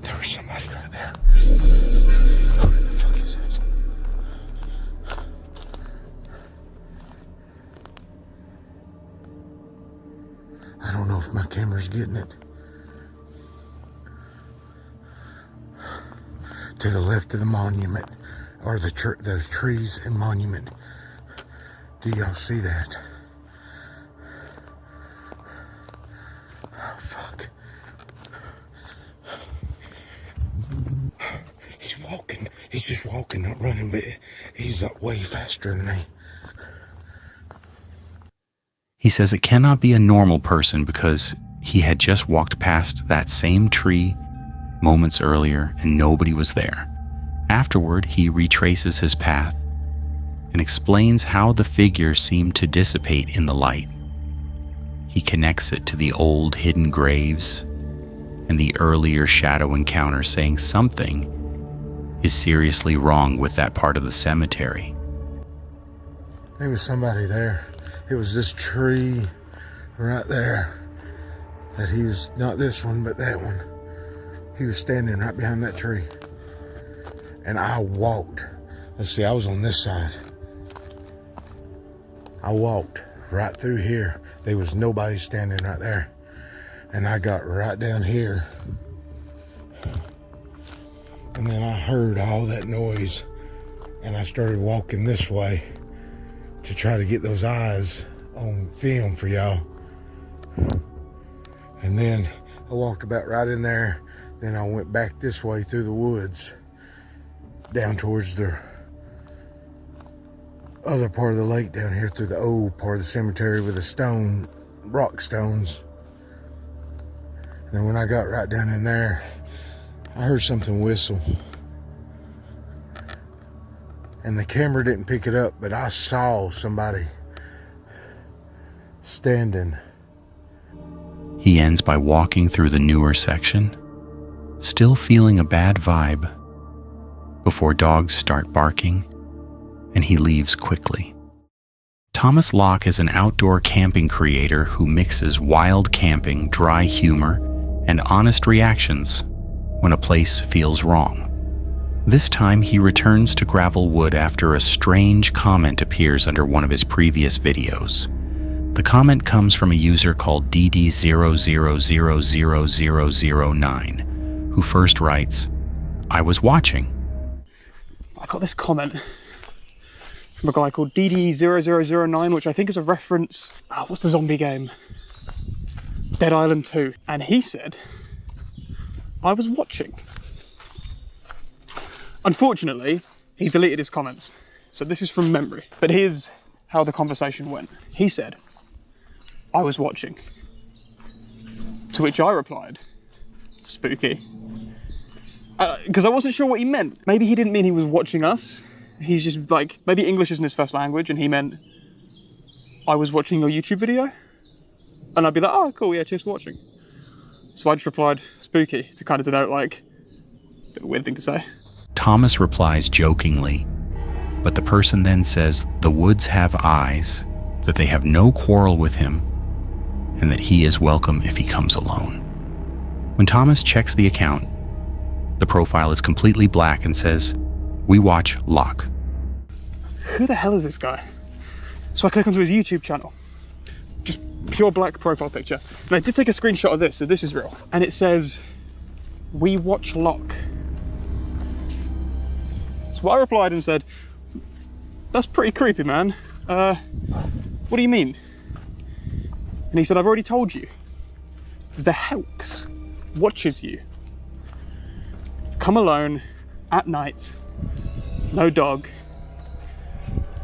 There was somebody right there. Who the fuck is that? I don't know if my camera's getting it. To the left of the monument, or those trees and monument. Do y'all see that? Oh, fuck. He's walking. He's just walking, not running, but he's way faster than me. He says it cannot be a normal person because he had just walked past that same tree moments earlier and nobody was there. Afterward, he retraces his path and explains how the figure seemed to dissipate in the light. He connects it to the old hidden graves and the earlier shadow encounter, saying something is seriously wrong with that part of the cemetery. There was somebody there. It was this tree right there that he was, not this one, but that one. He was standing right behind that tree. And I walked. Let's see, I was on this side. I walked right through here. There was nobody standing right there. And I got right down here. And then I heard all that noise. And I started walking this way to try to get those eyes on film for y'all. And then I walked about right in there. Then I went back this way through the woods down towards the other part of the lake down here, through the old part of the cemetery with the rock stones. And then when I got right down in there, I heard something whistle. And the camera didn't pick it up, but I saw somebody standing. He ends by walking through the newer section, still feeling a bad vibe, before dogs start barking, and he leaves quickly. Thomas Locke is an outdoor camping creator who mixes wild camping, dry humor, and honest reactions when a place feels wrong. This time he returns to Gravel Wood after a strange comment appears under one of his previous videos. The comment comes from a user called DD0000009, who first writes, "I was watching." I got this comment from a guy called DD0009, which I think is a reference, what's the zombie game? Dead Island 2. And he said, "I was watching." Unfortunately, he deleted his comments. So this is from memory. But here's how the conversation went. He said, "I was watching." To which I replied, "Spooky." Because I wasn't sure what he meant. Maybe he didn't mean he was watching us. He's just like, maybe English isn't his first language and he meant, "I was watching your YouTube video." And I'd be like, "Oh, cool, yeah, cheers for watching." So I just replied, "Spooky," to kind of denote like, a bit of a weird thing to say. Thomas replies jokingly, But the person then says the woods have eyes, that they have no quarrel with him, and that he is welcome if he comes alone. When Thomas checks the account, the profile is completely black and says, "We watch Locke." Who the hell is this guy? So I click onto his YouTube channel. Just pure black profile picture. And I did take a screenshot of this, so this is real. And it says, "We watch Locke." So I replied and said, "That's pretty creepy, man. What do you mean?" And he said, "I've already told you. The Helks watches you. Come alone at night, no dog,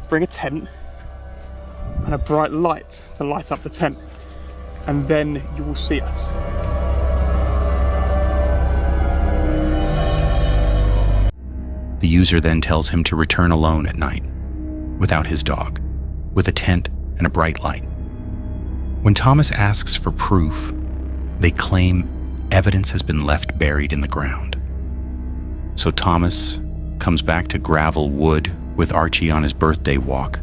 bring a tent and a bright light to light up the tent, and then you will see us." The user then tells him to return alone at night, without his dog, with a tent and a bright light. When Thomas asks for proof, they claim evidence has been left buried in the ground. So Thomas comes back to Gravel Wood with Archie on his birthday walk,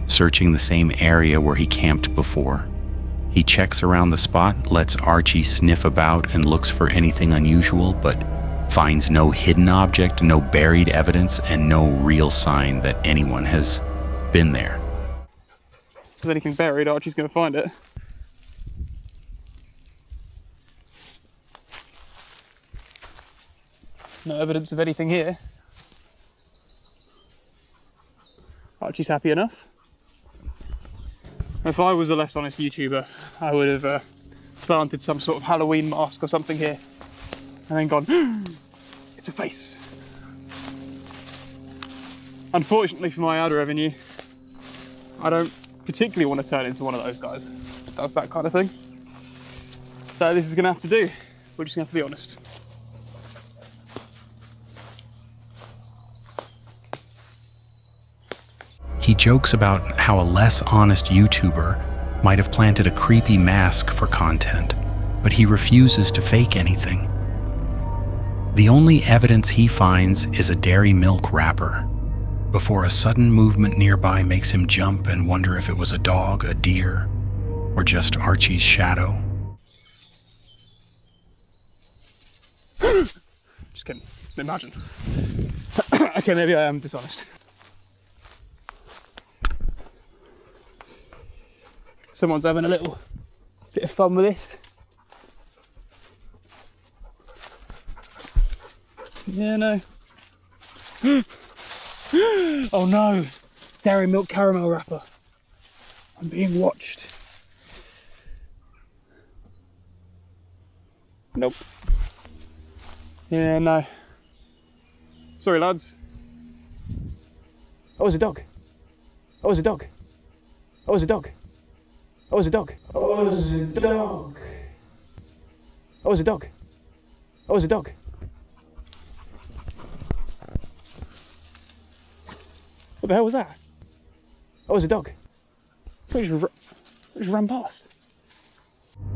searching the same area where he camped before. He checks around the spot, lets Archie sniff about and looks for anything unusual, but finds no hidden object, no buried evidence, and no real sign that anyone has been there. If there's anything buried, Archie's going to find it. No evidence of anything here. Archie's happy enough. If I was a less honest YouTuber, I would have planted some sort of Halloween mask or something here and then gone, "It's a face." Unfortunately for my ad revenue, I don't particularly want to turn into one of those guys that does that kind of thing. So this is going to have to do. We're just going to have to be honest. He jokes about how a less honest YouTuber might have planted a creepy mask for content, but he refuses to fake anything. The only evidence he finds is a dairy milk wrapper, before a sudden movement nearby makes him jump and wonder if it was a dog, a deer, or just Archie's shadow. Just kidding. Imagine. Okay, maybe I am dishonest. Someone's having a little bit of fun with this. Yeah, no. Oh no! Dairy milk caramel wrapper. I'm being watched. Nope. Yeah, no. Sorry, lads. Oh, it's a dog. Oh, it's a dog. Oh, it's a dog. Oh, it's a dog. Oh, it's a dog. Oh, it's a dog. Oh, it's a dog. What the hell was that? Oh, it's a dog. So just ran past.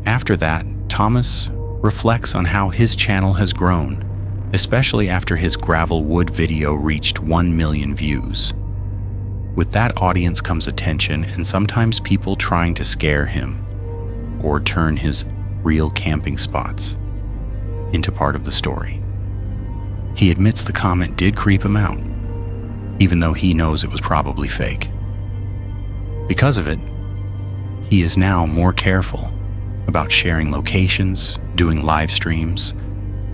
After that, Thomas reflects on how his channel has grown, especially after his Gravel Wood video reached 1 million views. With that audience comes attention and sometimes people trying to scare him or turn his real camping spots into part of the story. He admits the comment did creep him out, even though he knows it was probably fake. Because of it, he is now more careful about sharing locations, doing live streams,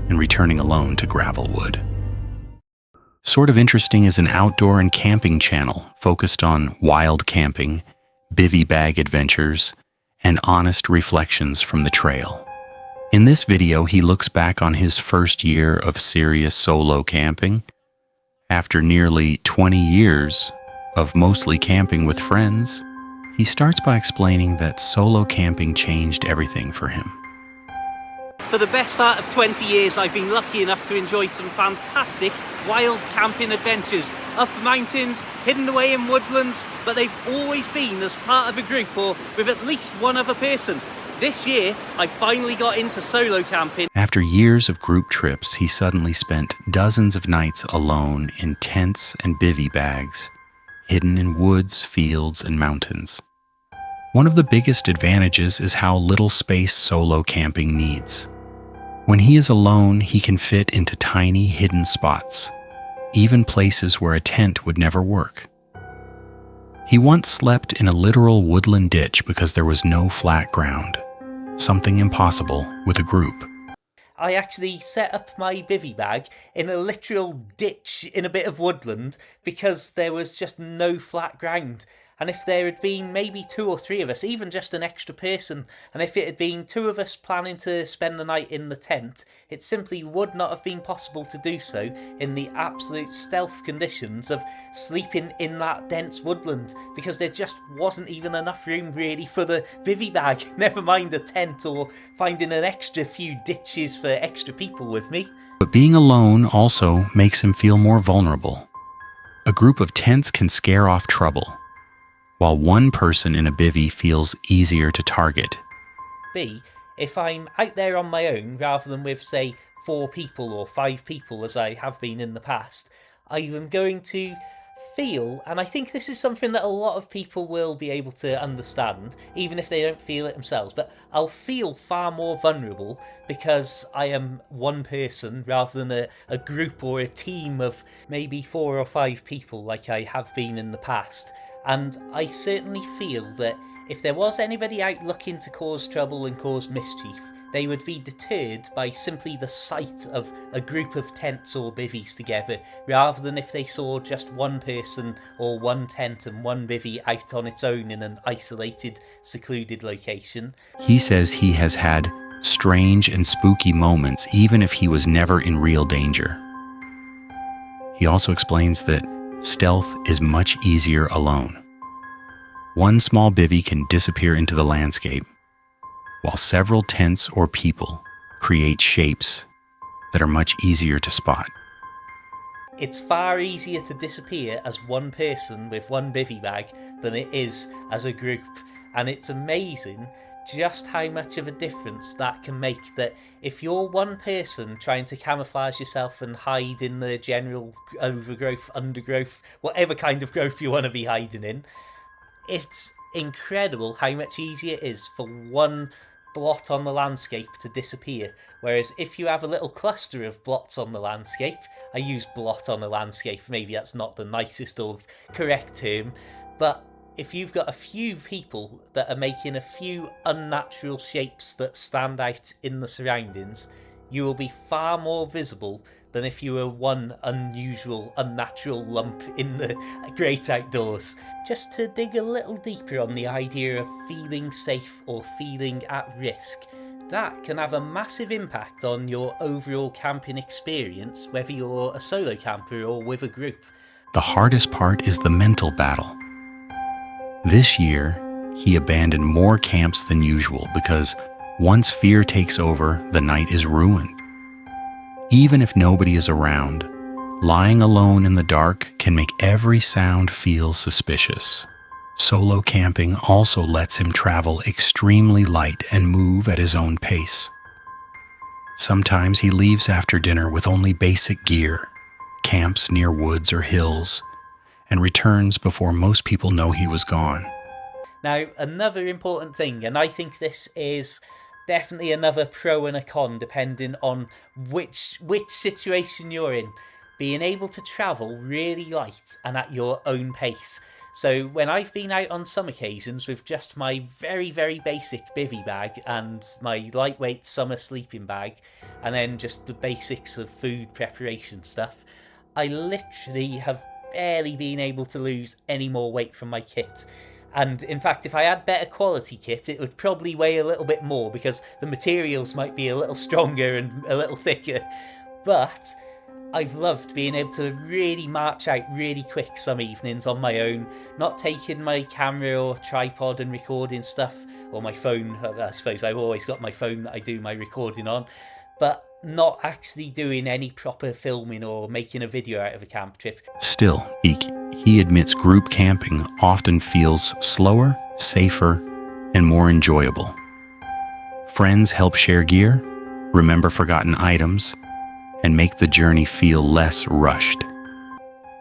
and returning alone to Gravel Wood. Sort of Interesting is an outdoor and camping channel focused on wild camping, bivy bag adventures, and honest reflections from the trail. In this video, he looks back on his first year of serious solo camping. After nearly 20 years of mostly camping with friends, he starts by explaining that solo camping changed everything for him. For the best part of 20 years, I've been lucky enough to enjoy some fantastic wild camping adventures. Up mountains, hidden away in woodlands, but they've always been as part of a group or with at least one other person. This year, I finally got into solo camping. After years of group trips, he suddenly spent dozens of nights alone in tents and bivy bags, hidden in woods, fields, and mountains. One of the biggest advantages is how little space solo camping needs. When he is alone, he can fit into tiny, hidden spots, even places where a tent would never work. He once slept in a literal woodland ditch because there was no flat ground, something impossible with a group. I actually set up my bivy bag in a literal ditch in a bit of woodland because there was just no flat ground. And if there had been maybe 2 or 3 of us, even just an extra person, and if it had been 2 of us planning to spend the night in the tent, it simply would not have been possible to do so in the absolute stealth conditions of sleeping in that dense woodland, because there just wasn't even enough room really for the bivy bag, never mind a tent or finding an extra few ditches for extra people with me. But being alone also makes him feel more vulnerable. A group of tents can scare off trouble, while one person in a bivvy feels easier to target. B, if I'm out there on my own rather than with, say, 4 people or 5 people as I have been in the past, I am going to feel, and I think this is something that a lot of people will be able to understand, even if they don't feel it themselves, but I'll feel far more vulnerable because I am one person rather than a group or a team of maybe 4 or 5 people like I have been in the past. And I certainly feel that if there was anybody out looking to cause trouble and cause mischief, they would be deterred by simply the sight of a group of tents or bivvies together, rather than if they saw just one person or one tent and one bivvy out on its own in an isolated, secluded location. He says he has had strange and spooky moments even if he was never in real danger. He also explains that stealth is much easier alone. One small bivvy can disappear into the landscape, while several tents or people create shapes that are much easier to spot. It's far easier to disappear as one person with one bivvy bag than it is as a group, and it's amazing just how much of a difference that can make, that if you're one person trying to camouflage yourself and hide in the general overgrowth, undergrowth, whatever kind of growth you want to be hiding in, it's incredible how much easier it is for one blot on the landscape to disappear. Whereas if you have a little cluster of blots on the landscape, I use blot on the landscape, maybe that's not the nicest or correct term, but if you've got a few people that are making a few unnatural shapes that stand out in the surroundings, you will be far more visible than if you were one unusual, unnatural lump in the great outdoors. Just to dig a little deeper on the idea of feeling safe or feeling at risk, that can have a massive impact on your overall camping experience, whether you're a solo camper or with a group. The hardest part is the mental battle. This year, he abandoned more camps than usual because once fear takes over, the night is ruined. Even if nobody is around, lying alone in the dark can make every sound feel suspicious. Solo camping also lets him travel extremely light and move at his own pace. Sometimes he leaves after dinner with only basic gear, camps near woods or hills, and returns before most people know he was gone. Now, another important thing, and I think this is definitely another pro and a con depending on which situation you're in, being able to travel really light and at your own pace. So when I've been out on some occasions with just my very, very basic bivvy bag and my lightweight summer sleeping bag, and then just the basics of food preparation stuff, I literally have barely been able to lose any more weight from my kit. And in fact, if I had better quality kit, it would probably weigh a little bit more because the materials might be a little stronger and a little thicker. But I've loved being able to really march out really quick some evenings on my own, not taking my camera or tripod and recording stuff, or my phone. I suppose I've always got my phone that I do my recording on, but not actually doing any proper filming or making a video out of a camp trip. Still, he admits group camping often feels slower, safer, and more enjoyable. Friends help share gear, remember forgotten items, and make the journey feel less rushed.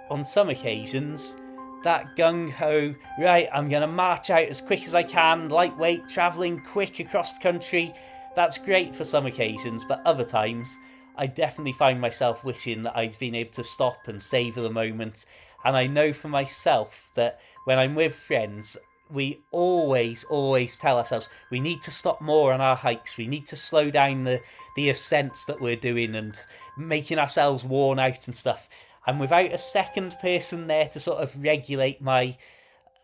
On some occasions, that gung-ho, right, I'm going to march out as quick as I can, lightweight, travelling quick across the country, that's great for some occasions, but other times, I definitely find myself wishing that I'd been able to stop and savour the moment. And I know for myself that when I'm with friends, we always tell ourselves we need to stop more on our hikes, we need to slow down the ascents that we're doing and making ourselves worn out and stuff. And without a second person there to sort of regulate my,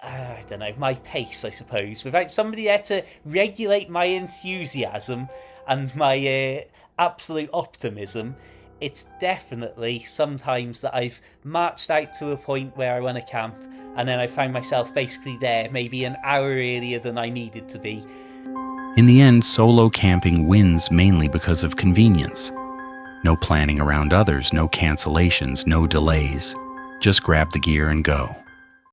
I don't know, my pace, I suppose, without somebody there to regulate my enthusiasm and my absolute optimism, it's definitely sometimes that I've marched out to a point where I want to camp, and then I found myself basically there maybe an hour earlier than I needed to be. In the end, solo camping wins mainly because of convenience. No planning around others, no cancellations, no delays. Just grab the gear and go.